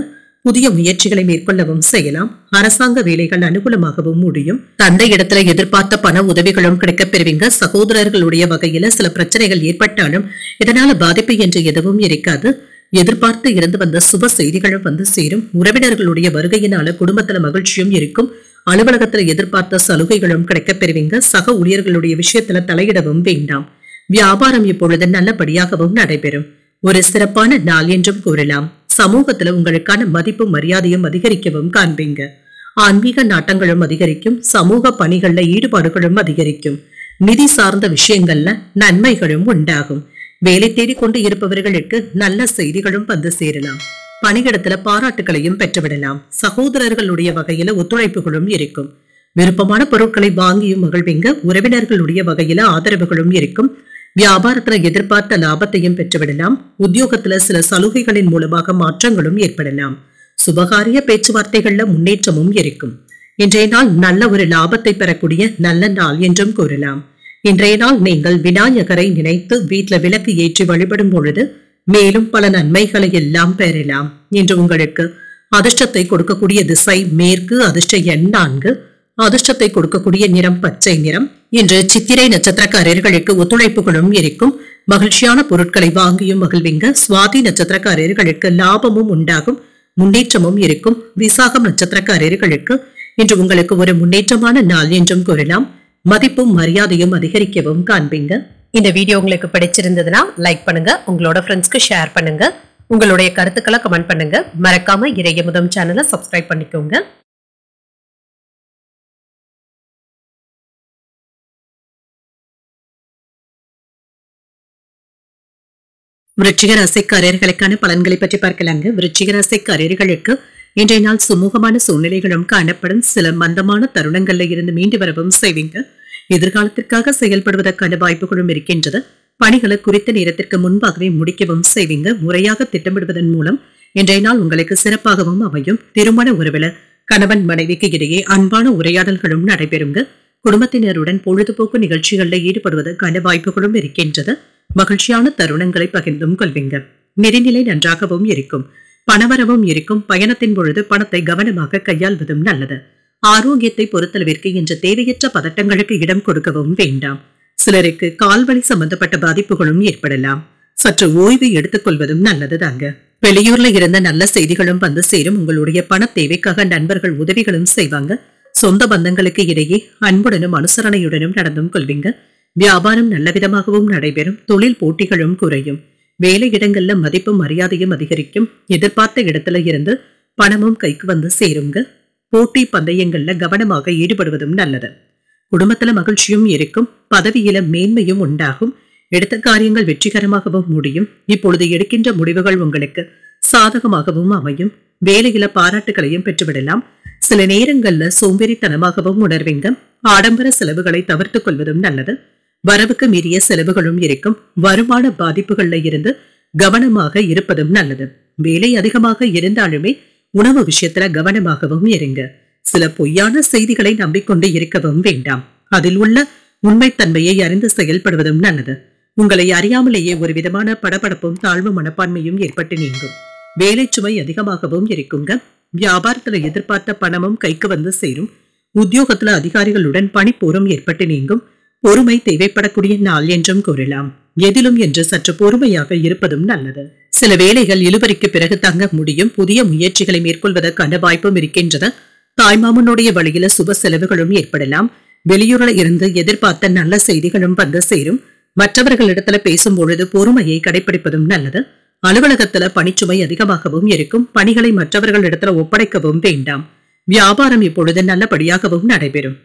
புதிய முயற்சிகளை மேற்கொள்ளவும் செய்யலாம். அரசாங்க வேலைகள் அனுகூலமாகவும் முடியும். தந்தை இடத்துல எதிர்பார்த்த பண உதவிகளும் கிடைக்கப் பெறுவீங்க. சகோதரர்களுடைய வகையில சில பிரச்சனைகள் ஏற்பட்டாலும் இதனால பாதிப்பு என்று எதுவும் இருக்காது. எதிர்பார்த்து இருந்து வந்த சுப செய்திகளும் வந்து சேரும். உறவினர்களுடைய வருகையினால குடும்பத்துல மகிழ்ச்சியும் இருக்கும். அலுவலகத்துல எதிர்பார்த்த சலுகைகளும் கிடைக்கப் பெறுவீங்க. சக ஊழியர்களுடைய விஷயத்துல தலையிடவும் வேண்டாம். வியாபாரம் இப்பொழுது நல்லபடியாகவும் நடைபெறும். ஒரு சிறப்பான நாள் என்றும் கூறலாம். சமூகத்துல உங்களுக்கான மதிப்பும் மரியாதையும் அதிகரிக்கவும் காண்பீங்க. ஆன்மீக நாட்டங்களும் அதிகரிக்கும். சமூக பணிகள்ல ஈடுபாடுகளும் அதிகரிக்கும். நிதி சார்ந்த விஷயங்கள்ல நன்மைகளும் உண்டாகும். வேலை தேடிக்கொண்டு இருப்பவர்களுக்கு நல்ல செய்திகளும் வந்து சேரலாம். பணியிடத்துல பாராட்டுகளையும் பெற்றுவிடலாம். சகோதரர்களுடைய வகையில ஒத்துழைப்புகளும் இருக்கும். விருப்பமான பொருட்களை வாங்கியும் மகிழ்வீங்க. உறவினர்களுடைய வகையில ஆதரவுகளும் இருக்கும். வியாபாரத்துல எதிர்பார்த்த லாபத்தையும் பெற்றுவிடலாம். உத்தியோகத்துல சில சலுகைகளின் மூலமாக மாற்றங்களும் ஏற்படலாம். சுபகாரிய பேச்சுவார்த்தைகள்ல முன்னேற்றமும் இருக்கும். இன்றைய நாள் நல்ல ஒரு லாபத்தை பெறக்கூடிய நல்ல நாள் என்றும் கூறலாம். இன்றைய நாள் நீங்கள் விநாயகரை நினைத்து வீட்டுல விளக்கு ஏற்றி வழிபடும் பொழுது மேலும் பல நன்மைகளை எல்லாம் பெறலாம். இன்று உங்களுக்கு அதிர்ஷ்டத்தை கொடுக்கக்கூடிய திசை மேற்கு, அதிர்ஷ்ட எண் 4, அதிர்ஷ்டத்தை கொடுக்கக்கூடிய நிறம் பச்சை நிறம். இன்று சித்திரை நட்சத்திரக்காரர்களுக்கு ஒத்துழைப்புகளும் இருக்கும். மகிழ்ச்சியான பொருட்களை வாங்கியும் மகிழ்வீங்க. சுவாதி நட்சத்திரக்காரர்களுக்கு லாபமும் உண்டாகும். முன்னேற்றமும் இருக்கும். விசாகம் நட்சத்திரக்காரர்களுக்கு இன்று உங்களுக்கு ஒரு முன்னேற்றமான நாள் என்றும் கூறலாம். மதிப்பும் மரியாதையும் அதிகரிக்கவும் காண்பீங்க. இந்த வீடியோ உங்களுக்கு பிடிச்சிருந்ததுன்னா லைக் பண்ணுங்க, உங்களோட ஃப்ரெண்ட்ஸ்க்கு ஷேர் பண்ணுங்க, உங்களுடைய கருத்துக்களை கமெண்ட் பண்ணுங்க. மறக்காம இறையமுதம் சேனலை சப்ஸ்கிரைப் பண்ணிக்கோங்க. விருச்சிக ராசிக்காரர்களுக்கான பலன்களை பற்றி பார்க்கலாங்க. விருச்சிக ராசிக்காரர்களுக்கு இன்றைய நாள் சுமூகமான சூழ்நிலைகளும் காணப்படும். சில மந்தமான தருணங்கள்ல இருந்து மீண்டு வரவும் செய்வீங்க. எதிர்காலத்திற்காக செயல்படுவதற்கான வாய்ப்புகளும் இருக்கின்றது. பணிகளை குறித்த நேரத்திற்கு முன்பாகவே முடிக்கவும் செய்வீங்க. முறையாக திட்டமிடுவதன் மூலம் இன்றைய நாள் உங்களுக்கு சிறப்பாகவும் அமையும். திருமண உறவுல கணவன் மனைவிக்கு இடையே அன்பான உரையாடல்களும் நடைபெறுங்க. குடும்பத்தினருடன் பொழுதுபோக்கு நிகழ்ச்சிகளில் ஈடுபடுவதற்கான வாய்ப்புகளும் இருக்கின்றது. மகிழ்ச்சியான தருணங்களை பகிர்ந்தும் கொள்வீங்க. நிதிநிலை நன்றாகவும் இருக்கும். பணவரவும் இருக்கும். பயணத்தின் பொழுது பணத்தை கவனமாக கையாள்வதும் நல்லது. ஆரோக்கியத்தை பொறுத்தளவிற்கு இன்று தேவையற்ற பதட்டங்களுக்கு இடம் கொடுக்கவும் வேண்டாம். சிலருக்கு கால்வலி சம்பந்தப்பட்ட பாதிப்புகளும் ஏற்படலாம். சற்று ஓய்வு எடுத்துக்கொள்வதும் நல்லதுதாங்க. வெளியூர்ல இருந்த நல்ல செய்திகளும் வந்து சேரும். உங்களுடைய பண தேவைக்காக நண்பர்கள் உதவிகளும் செய்வாங்க. சொந்த பந்தங்களுக்கு இடையே அன்புடனும் அனுசரணையுடனும் நடந்தும் கொள்வீங்க. வியாபாரம் நல்ல விதமாகவும் நடைபெறும். தொழில் போட்டிகளும் குறையும். வேலையிடங்கள்ல மதிப்பும் மரியாதையும் அதிகரிக்கும். எதிர்பார்த்த இடத்துல இருந்து பணமும் கைக்கு வந்து சேருங்க. போட்டி பந்தயங்கள்ல கவனமாக ஈடுபடுவதும் நல்லது. குடும்பத்துல மகிழ்ச்சியும் இருக்கும். பதவியில மேன்மையும் உண்டாகும். எடுத்த காரியங்கள் வெற்றிகரமாகவும் முடியும். இப்பொழுது எடுக்கின்ற முடிவுகள் உங்களுக்கு சாதகமாகவும் அமையும். வேலையில பாராட்டுகளையும் பெற்றுவிடலாம். சில நேரங்கள்ல சோம்பேறித்தனமாகவும் உணர்வீங்க. ஆடம்பர செலவுகளை தவிர்த்துக் கொள்வதும் நல்லது. வரவுக்கு மீறிய செலவுகளும் இருக்கும். வருமான பாதிப்புகள்ல இருந்து கவனமாக இருப்பதும் நல்லது. வேலை அதிகமாக இருந்தாலுமே உணவு விஷயத்துல கவனமாகவும் இருங்க. சில பொய்யான செய்திகளை நம்பிக்கொண்டு இருக்கவும் வேண்டாம். அதில் உள்ள உண்மைத்தன்மையை அறிந்து செயல்படுவதும் நல்லது. உங்களை அறியாமலேயே ஒரு விதமான படபடப்பும் தாழ்வு மனப்பான்மையும் ஏற்பட்டு நீங்கும். வேலை சுமை அதிகமாகவும் இருக்குங்க. வியாபாரத்துல எதிர்பார்த்த பணமும் கைக்கு வந்து சேரும். உத்தியோகத்துல அதிகாரிகளுடன் பணிப்போரும் ஏற்பட்டு நீங்கும். பொறுமை தேவைப்படக்கூடிய நாள் என்றும் கூறலாம். எதிலும் என்று சற்று பொறுமையாக இருப்பதும் நல்லது. சில வேலைகள் இழுபறிக்கு பிறகு தங்க முடியும். புதிய முயற்சிகளை மேற்கொள்வதற்கான வாய்ப்பும் இருக்கின்றது. தாய்மாமனுடைய வழியில சுப செலவுகளும் ஏற்படலாம். வெளியூரில் இருந்து எதிர்பார்த்த நல்ல செய்திகளும் வந்து சேரும். மற்றவர்களிடத்துல பேசும் பொழுது பொறுமையை கடைபிடிப்பதும் நல்லது. அலுவலகத்துல பணிச்சுமை அதிகமாகவும் இருக்கும். பணிகளை மற்றவர்களிடத்துல ஒப்படைக்கவும் வேண்டாம். வியாபாரம் இப்பொழுது நல்லபடியாகவும் நடைபெறும்.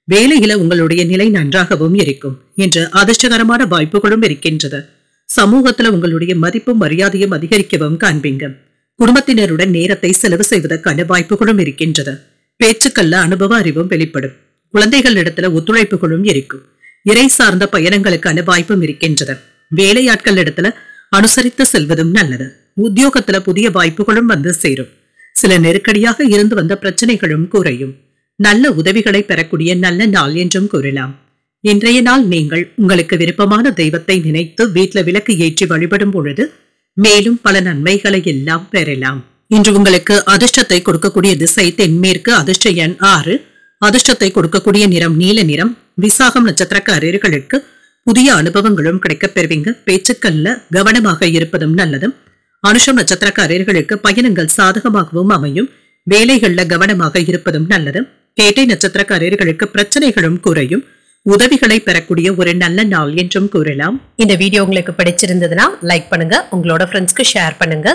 வேலையில உங்களுடைய நிலை நன்றாகவும் இருக்கும் என்று அதிர்ஷ்டகரமான வாய்ப்புகளும் இருக்கின்றது. சமூகத்துல உங்களுடைய மதிப்பும் மரியாதையும் அதிகரிக்கவும் காண்பீங்க. குடும்பத்தினருடன் நேரத்தை செலவு செய்வதற்கான வாய்ப்புகளும் இருக்கின்றது. பேச்சுக்கள்ல அனுபவ அறிவும் வெளிப்படும். குழந்தைகளிடத்துல ஒத்துழைப்புகளும் இருக்கும். இறை சார்ந்த பயணங்களுக்கான வாய்ப்பும் இருக்கின்றது. வேலையாட்கள் இடத்துல அனுசரித்து செல்வதும் நல்லது. உத்தியோகத்துல புதிய வாய்ப்புகளும் வந்து சேரும். சில நெருக்கடியாக இருந்து வந்த பிரச்சனைகளும் குறையும். நல்ல உதவிகளை பெறக்கூடிய நல்ல நாள் என்றும் கூறலாம். இன்றைய நாள் நீங்கள் உங்களுக்கு விருப்பமான தெய்வத்தை நினைத்து வீட்டுல விளக்கு ஏற்றி வழிபடும் பொழுது மேலும் பல நன்மைகளை எல்லாம் பெறலாம். இன்று உங்களுக்கு அதிர்ஷ்டத்தை கொடுக்கக்கூடிய திசை தென்மேற்கு. அதிர்ஷ்ட எண் 6. அதிர்ஷ்டத்தை கொடுக்கக்கூடிய நிறம் நீல நிறம். விசாகம் நட்சத்திரக்காரர்களுக்கு புதிய அனுபவங்களும் கிடைக்கப் பெறுவீங்க. பேச்சுக்கள்ல கவனமாக இருப்பதும் நல்லதும். அனுஷம் நட்சத்திரக்காரர்களுக்கு பயணங்கள் சாதகமாகவும் அமையும். வேலைகள்ல கவனமாக இருப்பதும் நல்லது. கேட்டை நட்சத்திரக்காரர்களுக்கு பிரச்சனைகளும் குறையும். உதவிகளை பெறக்கூடிய ஒரு நல்ல நாள் என்றும் கூறலாம். இந்த வீடியோ உங்களுக்கு பிடிச்சிருந்ததுன்னா லைக் பண்ணுங்க. உங்களோட ஃப்ரெண்ட்ஸ்க்கு ஷேர் பண்ணுங்க.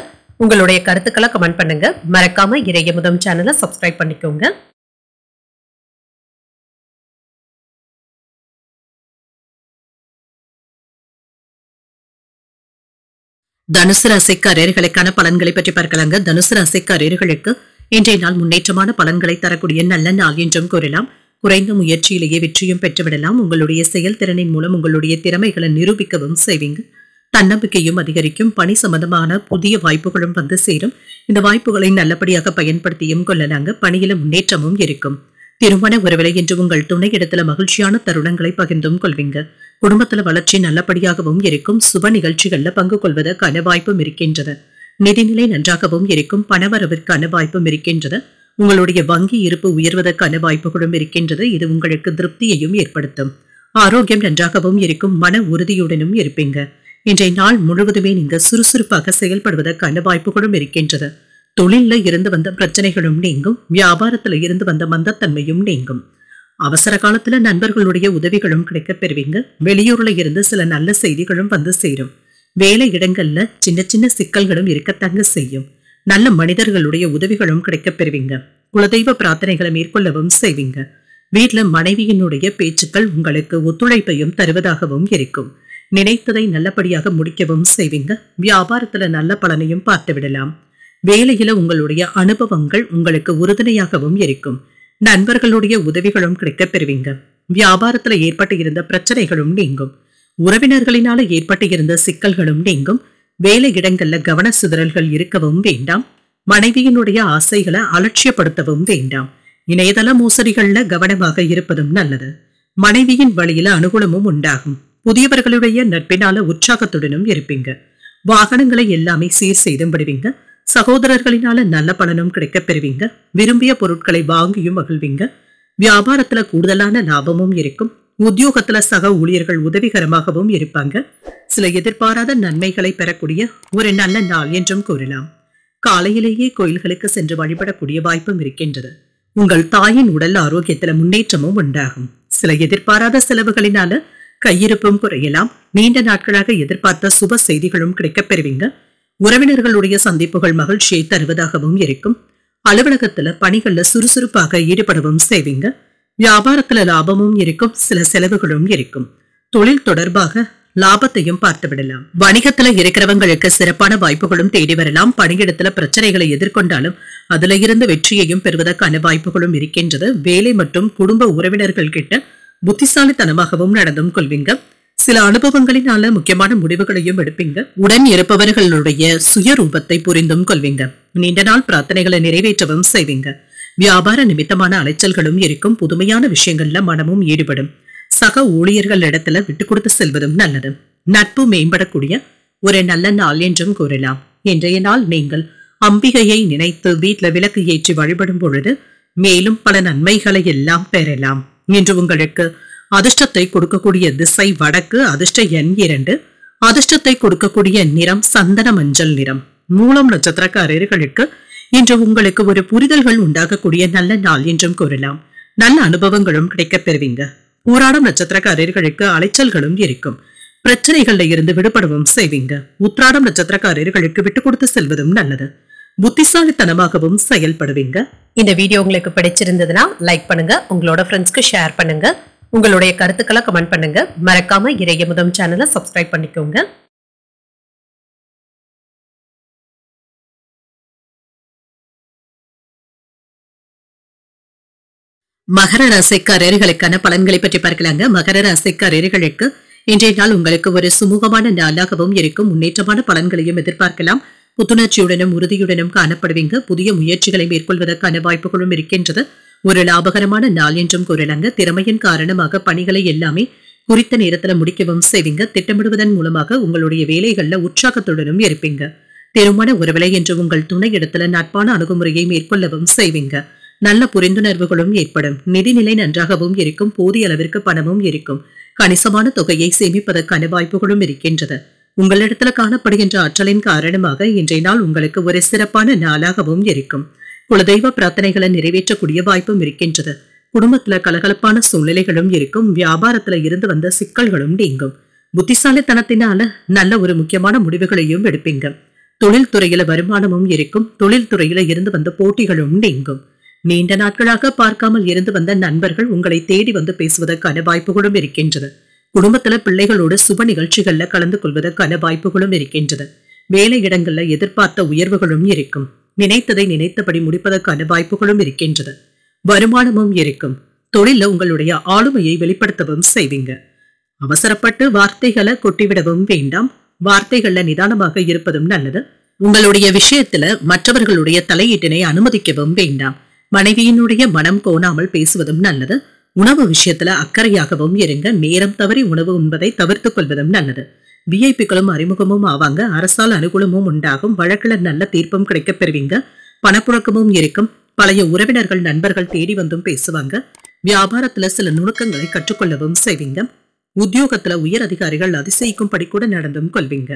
உங்களுடைய கருத்துக்களை கமெண்ட் பண்ணுங்க. மறக்காம இறையமுதம் சேனலை சப்ஸ்கிரைப் பண்ணிக்கோங்க. தனுசு ராசிக்காரர்களுக்கான பலன்களை பற்றி பார்க்கலாங்க. தனுசு ராசிக்காரர்களுக்கு இன்றைய நாள் முன்னேற்றமான பலன்களை தரக்கூடிய நல்ல நாள் என்றும் கூறலாம். குறைந்த முயற்சியிலேயே வெற்றியும் பெற்றுவிடலாம். உங்களுடைய செயல்திறனின் மூலம் உங்களுடைய திறமைகளை நிரூபிக்கவும் செய்வீங்க. தன்னம்பிக்கையும் அதிகரிக்கும். பணி சம்பந்தமான புதிய வாய்ப்புகளும் வந்து சேரும். இந்த வாய்ப்புகளை நல்லபடியாக பயன்படுத்தியும் கொள்ளலாங்க. பணியில முன்னேற்றமும் இருக்கும். திருமண உறவிலை என்று உங்கள் துணை இடத்துல மகிழ்ச்சியான தருணங்களை பகிர்ந்தும் கொள்வீங்க. குடும்பத்துல வளர்ச்சி நல்லபடியாகவும் இருக்கும். சுப நிகழ்ச்சிகள்ல பங்கு கொள்வதற்கான வாய்ப்பும் இருக்கின்றது. நிதிநிலை நன்றாகவும் இருக்கும். பணவரவிற்கான வாய்ப்பும் இருக்கின்றது. உங்களுடைய வங்கி இருப்பு உயர்வதற்கான வாய்ப்புகளும் இருக்கின்றது. இது உங்களுக்கு திருப்தியையும் ஏற்படுத்தும். ஆரோக்கியம் நன்றாகவும் இருக்கும். மன உறுதியுடனும் இருப்பீங்க. இன்றைய நாள் முழுவதுமே நீங்க சுறுசுறுப்பாக செயல்படுவதற்கான வாய்ப்புகளும் இருக்கின்றது. தொழில இருந்து வந்த பிரச்சனைகளும் நீங்கும். வியாபாரத்துல இருந்து வந்த மந்தத்தன்மையும் நீங்கும். அவசர காலத்துல நண்பர்களுடைய உதவிகளும் கிடைக்கப் பெறுவீங்க. வெளியூர்ல இருந்து சில நல்ல செய்திகளும் வந்து சேரும். வேலை இடங்கள்ல சின்ன சின்ன சிக்கல்களும் இருக்கத்தாங்க செய்யும். நல்ல மனிதர்களுடைய உதவிகளும் கிடைக்கப் பெறுவீங்க. குலதெய்வ பிரார்த்தனைகளை மேற்கொள்ளவும் செய்வீங்க. வீட்டுல மனைவியினுடைய பேச்சுக்கள் உங்களுக்கு ஒத்துழைப்பையும் தருவதாகவும் இருக்கும். நினைத்ததை நல்லபடியாக முடிக்கவும் செய்வீங்க. வியாபாரத்துல நல்ல பலனையும் பார்த்து விடலாம். வேலையில உங்களுடைய அனுபவங்கள் உங்களுக்கு உறுதுணையாகவும் இருக்கும். நண்பர்களுடைய உதவிகளும் கிடைக்கப் பெறுவீங்க. வியாபாரத்துல ஏற்பட்டு இருந்த பிரச்சனைகளும் நீங்கும். உறவினர்களினால ஏற்பட்டு இருந்த சிக்கல்களும் நீங்கும். வேலை இடங்கள்ல கவன சிதறல்கள் இருக்கவும் வேண்டாம். மனைவியினுடைய ஆசைகளை அலட்சியப்படுத்தவும் வேண்டாம். இணையதள மோசடிகள்ல கவனமாக இருப்பதும் நல்லது. மனைவியின் வழியில அனுகூலமும் உண்டாகும். புதியவர்களுடைய நட்பினால உற்சாகத்துடனும் இருப்பீங்க. வாகனங்களை எல்லாமே சீர் செய்தும் விடுவீங்க. சகோதரர்களினால நல்ல பலனும் கிடைக்க பெறுவீங்க. விரும்பிய பொருட்களை வாங்கியும் மகிழ்வீங்க. வியாபாரத்துல கூடுதலான லாபமும் இருக்கும். உத்தியோகத்துல சக ஊழியர்கள் உதவிகரமாகவும் இருப்பாங்க. சில எதிர்பாராத நன்மைகளை பெறக்கூடிய ஒரு நல்ல நாள் என்றும் கூறலாம். காலையிலேயே கோயில்களுக்கு சென்று வழிபடக்கூடிய வாய்ப்பும் இருக்கின்றது. உங்கள் தாயின் உடல் ஆரோக்கியத்துல முன்னேற்றமும் உண்டாகும். சில எதிர்பாராத செலவுகளினால கையிருப்பும் குறையலாம். நீண்ட நாட்களாக எதிர்பார்த்த சுப செய்திகளும் கிடைக்கப் பெறுவீங்க. உறவினர்களுடைய சந்திப்புகள் மகிழ்ச்சியை தருவதாகவும் இருக்கும். அலுவலகத்துல பணிகள்ல சுறுசுறுப்பாக ஈடுபடவும் செய்வீங்க. வியாபாரத்துல லாபமும் இருக்கும். சில செலவுகளும் இருக்கும். தொழில் தொடர்பாக லாபத்தையும் பார்த்து விடலாம். வணிகத்துல இருக்கிறவங்களுக்கு சிறப்பான வாய்ப்புகளும் தேடி வரலாம். பணியிடத்துல பிரச்சனைகளை எதிர்கொண்டாலும் அதுல இருந்து வெற்றியையும் பெறுவதற்கான வாய்ப்புகளும் இருக்கின்றது. வேலை மற்றும் குடும்ப உறவினர்கள் கிட்ட புத்திசாலித்தனமாகவும் நடந்தும் கொள்வீங்க. சில அனுபவங்களினால முக்கியமான முடிவுகளையும் எடுப்பீங்க. உடன் இருப்பவர்களுடைய சுயரூபத்தை புரிந்தும் கொள்வீங்க. நீண்ட நாள் பிரார்த்தனைகளை நிறைவேற்றவும் செய்வீங்க. வியாபார நிமித்தமான அலைச்சல்களும் இருக்கும். புதுமையான விஷயங்கள்ல மனமும் ஈடுபடும். சக ஊழியர்கள் இடத்துல விட்டு கொடுத்து செல்வதும் நல்லது. நட்பு மேம்படக்கூடிய ஒரு நல்ல நாள் என்றும் கூறலாம். இன்றைய நாள் நீங்கள் அம்பிகையை நினைத்து வீட்டுல விளக்கு ஏற்றி வழிபடும் பொழுது மேலும் பல நன்மைகளை எல்லாம் பெறலாம். இன்று உங்களுக்கு அதிர்ஷ்டத்தை கொடுக்கக்கூடிய திசை வடக்கு. அதிர்ஷ்ட எண் 2. அதிர்ஷ்டத்தை கொடுக்கக்கூடிய நிறம் சந்தன மஞ்சள் நிறம். மூலம் நட்சத்திரக்காரர்களுக்கு இன்று உங்களுக்கு ஒரு புரிதல்கள் உண்டாகக்கூடிய நல்ல நாள் என்றும் கூறலாம். நல்ல அனுபவங்களும் கிடைக்கப் பெறுவீங்க. போராடும் நட்சத்திரக்காரர்களுக்கு அலைச்சல்களும் இருக்கும். பிரச்சனைகள்ல இருந்து விடுபடவும் செய்வீங்க. உத்திராடம் நட்சத்திரக்காரர்களுக்கு விட்டு கொடுத்து செல்வதும் நல்லது. புத்திசாலித்தனமாகவும் செயல்படுவீங்க. இந்த வீடியோ உங்களுக்கு பிடிச்சிருந்ததுன்னா லைக் பண்ணுங்க. உங்களோட ஃப்ரெண்ட்ஸ்க்கு ஷேர் பண்ணுங்க. உங்களுடைய கருத்துக்களை கமெண்ட் பண்ணுங்க. மறக்காம இறையமுதம் சேனலை சப்ஸ்கிரைப் பண்ணிக்கோங்க. மகர ராசிக்காரர்களுக்கான பலன்களை பற்றி பார்க்கலாங்க. மகர ராசிக்காரர்களுக்கு இன்றைய நாள் உங்களுக்கு ஒரு சுமூகமான நாளாகவும் இருக்கும். முன்னேற்றமான பலன்களையும் எதிர்பார்க்கலாம். புத்துணர்ச்சியுடனும் உறுதியுடனும் காணப்படுவீங்க. புதிய முயற்சிகளை மேற்கொள்வதற்கான வாய்ப்புகளும் இருக்கின்றது. ஒரு லாபகரமான நாள் என்றும் கூறலாங்க. திறமையின் காரணமாக பணிகளை எல்லாமே குறித்த நேரத்துல முடிக்கவும் செய்வீங்க. திட்டமிடுவதன் மூலமாக உங்களுடைய வேலைகள்ல உற்சாகத்துடனும் இருப்பீங்க. திருமண உறவிலை என்று உங்கள் துணை இடத்துல நட்பான அணுகுமுறையை மேற்கொள்ளவும் செய்வீங்க. நல்ல புரிந்துணர்வுகளும் ஏற்படும். நிதிநிலை நன்றாகவும் இருக்கும். போதிய அளவிற்கு பணமும் இருக்கும். கணிசமான தொகையை சேமிப்பதற்கான வாய்ப்புகளும் இருக்கின்றது. உங்களிடத்துல காணப்படுகின்ற ஆற்றலின் காரணமாக இன்றைய நாள் உங்களுக்கு ஒரு சிறப்பான நாளாகவும் இருக்கும். குலதெய்வ பிரார்த்தனைகளை நிறைவேற்றக்கூடிய வாய்ப்பும் இருக்கின்றது. குடும்பத்துல கலகலப்பான சூழ்நிலைகளும் இருக்கும். வியாபாரத்துல இருந்து வந்த சிக்கல்களும் நீங்கும். புத்திசாலித்தனத்தினால நல்ல ஒரு முக்கியமான முடிவுகளையும் எடுப்பீங்க. தொழில் துறையில வருமானமும் இருக்கும். தொழில் துறையில இருந்து வந்த போட்டிகளும் நீங்கும். நீண்ட நாட்களாக பார்க்காமல் இருந்து வந்த நண்பர்கள் உங்களை தேடி வந்து பேசுவதற்கான வாய்ப்புகளும் இருக்கின்றது. குடும்பத்துல பிள்ளைகளோட சுப நிகழ்ச்சிகள்ல கலந்து கொள்வதற்கான வாய்ப்புகளும் இருக்கின்றது. வேலை இடங்கள்ல எதிர்பார்த்த உயர்வுகளும் இருக்கும். நினைத்ததை நினைத்தபடி முடிப்பதற்கான வாய்ப்புகளும் இருக்கின்றது. வருமானமும் இருக்கும். தொழில உங்களுடைய ஆளுமையை வெளிப்படுத்தவும் செய்வீங்க. அவசரப்பட்டு வார்த்தைகளை கொட்டிவிடவும் வேண்டாம். வார்த்தைகள்ல நிதானமாக இருப்பதும் நல்லது. உங்களுடைய விஷயத்துல மற்றவர்களுடைய தலையீட்டினை அனுமதிக்கவும் வேண்டாம். மனைவியினுடைய மனம் கோணாமல் பேசுவதும் நல்லது. உணவு விஷயத்துல அக்கறையாகவும் இருங்க. நேரம் தவறி உணவு உண்பதை தவிர்த்துக் கொள்வதும் நல்லது. விஐபிக்களும் அறிமுகமும் ஆவாங்க. அரசால் அனுகூலமும் உண்டாகும். வழக்குல நல்ல தீர்ப்பும் கிடைக்கப் பெறுவீங்க. பணப்புழக்கமும் இருக்கும். பழைய உறவினர்கள் நண்பர்கள் தேடி வந்தும் பேசுவாங்க. வியாபாரத்துல சில நுணுக்கங்களை கற்றுக்கொள்ளவும் செய்வீங்க. உத்தியோகத்துல உயர் அதிகாரிகள் அதிசயிக்கும்படி கூட நடந்தும் கொள்வீங்க.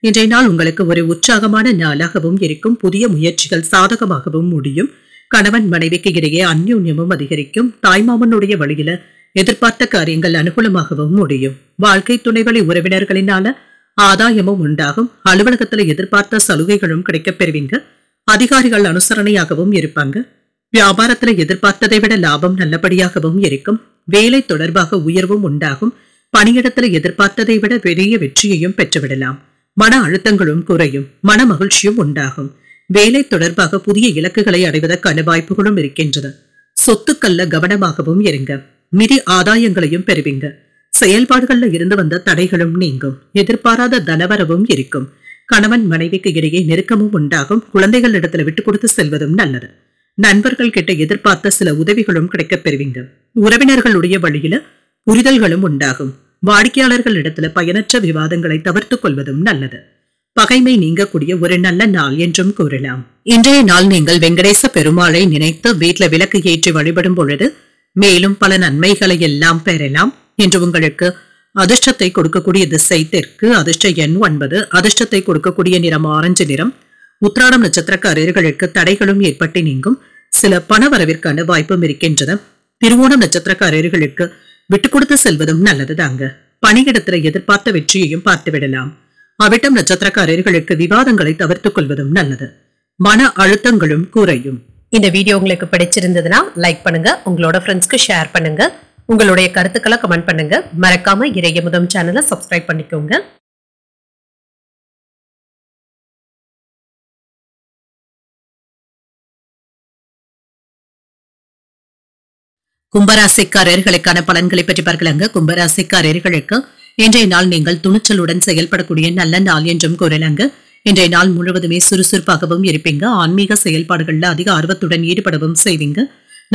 இன்றைய நாள் உங்களுக்கு ஒரு உற்சாகமான நாளாகவும் இருக்கும். புதிய முயற்சிகள் சாதகமாகவும் முடியும். கணவன் மனைவிக்கு இடையே அந்யோன்யமும் அதிகரிக்கும். தாய்மாமனுடைய வழியில எதிர்பார்த்த காரியங்கள் அனுகூலமாகவும் முடியும். வாழ்க்கை துணைவழி உறவினர்களினால ஆதாயமும் உண்டாகும். அலுவலகத்துல எதிர்பார்த்த சலுகைகளும் கிடைக்கப் பெறுவீங்க. அதிகாரிகள் அனுசரணையாகவும் இருப்பாங்க. வியாபாரத்துல எதிர்பார்த்ததை விட லாபம் நல்லபடியாகவும் இருக்கும். வேலை தொடர்பாக உயர்வும் உண்டாகும். பணியிடத்துல எதிர்பார்த்ததை விட பெரிய வெற்றியையும் பெற்றுவிடலாம். மன அழுத்தங்களும் குறையும். மன மகிழ்ச்சியும் உண்டாகும். வேலை தொடர்பாக புதிய இலக்குகளை அடைவதற்கான வாய்ப்புகளும் இருக்கின்றது. சொத்துக்கள்ல கவனமாகவும் இருங்க. நிதி ஆதாயங்களையும் பெறுவீங்க. செயல்பாடுகள்ல இருந்து வந்த தடைகளும் நீங்கும். எதிர்பாராத தனவரவும் இருக்கும். கணவன் மனைவிக்கு இடையே நெருக்கமும் உண்டாகும். குழந்தைகள் இடத்துல விட்டு கொடுத்து செல்வதும் நல்லது. நண்பர்கள் கிட்ட எதிர்பார்த்த சில உதவிகளும் கிடைக்கப் பெறுவீங்க. உறவினர்களுடைய வழியில புரிதல்களும் உண்டாகும். வாடிக்கையாளர்கள் இடத்துல பயனற்ற விவாதங்களை தவிர்த்துக் கொள்வதும் நல்லது. பகைமை நீங்கக்கூடிய ஒரு நல்ல நாள் என்றும் கூறலாம். இன்றைய நாள் நீங்கள் வெங்கடேச பெருமாளை நினைத்து வீட்ல விளக்கு ஏற்றி வழிபடும் பொழுது மேலும் பல நன்மைகளை எல்லாம் பெறலாம். என்று உங்களுக்கு அதிர்ஷ்டத்தை கொடுக்கக்கூடிய திசை தெற்கு, அதிர்ஷ்ட எண் 9, அதிர்ஷ்டத்தை கொடுக்கக்கூடிய நிறம் ஆரஞ்சு நிறம். உத்திராடம் நட்சத்திரக்காரர்களுக்கு தடைகளும் ஏற்பட்டு நீங்கும். சில பண வரவிற்கான வாய்ப்பும் இருக்கின்றது. திருவோணம் நட்சத்திரக்காரர்களுக்கு விட்டு கொடுத்து செல்வதும் நல்லது தாங்க. பணியிடத்துல எதிர்பார்த்த வெற்றியையும் பார்த்து விடலாம். அவிட்டம் நட்சத்திரக்காரர்களுக்கு விவாதங்களை தவிர்த்துக் கொள்வதும் நல்லது. மன அழுத்தங்களும் குறையும். இந்த வீடியோ உங்களுக்கு பிடிச்சிருந்ததுன்னா லைக் பண்ணுங்க, உங்களோட ஃப்ரெண்ட்ஸ்க்கு ஷேர் பண்ணுங்க, உங்களுடைய கருத்துக்களை கமெண்ட் பண்ணுங்க. மறக்காம இறையமுதம் சேனலை சப்ஸ்கிரைப் பண்ணிக்கோங்க. கும்பராசிக்காரர்களுக்கான பலன்களை பற்றி பார்க்கலாங்க. கும்பராசிக்காரர்களுக்கு இன்றைய நாள் நீங்கள் துணிச்சலுடன் செயல்படக்கூடிய நல்ல நாள் என்றும் கூறலாங்க. இன்றைய நாள் முழுவதுமே சுறுசுறுப்பாகவும் இருப்பீங்க. ஆன்மீக செயல்பாடுகள்ல அதிக ஆர்வத்துடன் ஈடுபடவும் செய்வீங்க.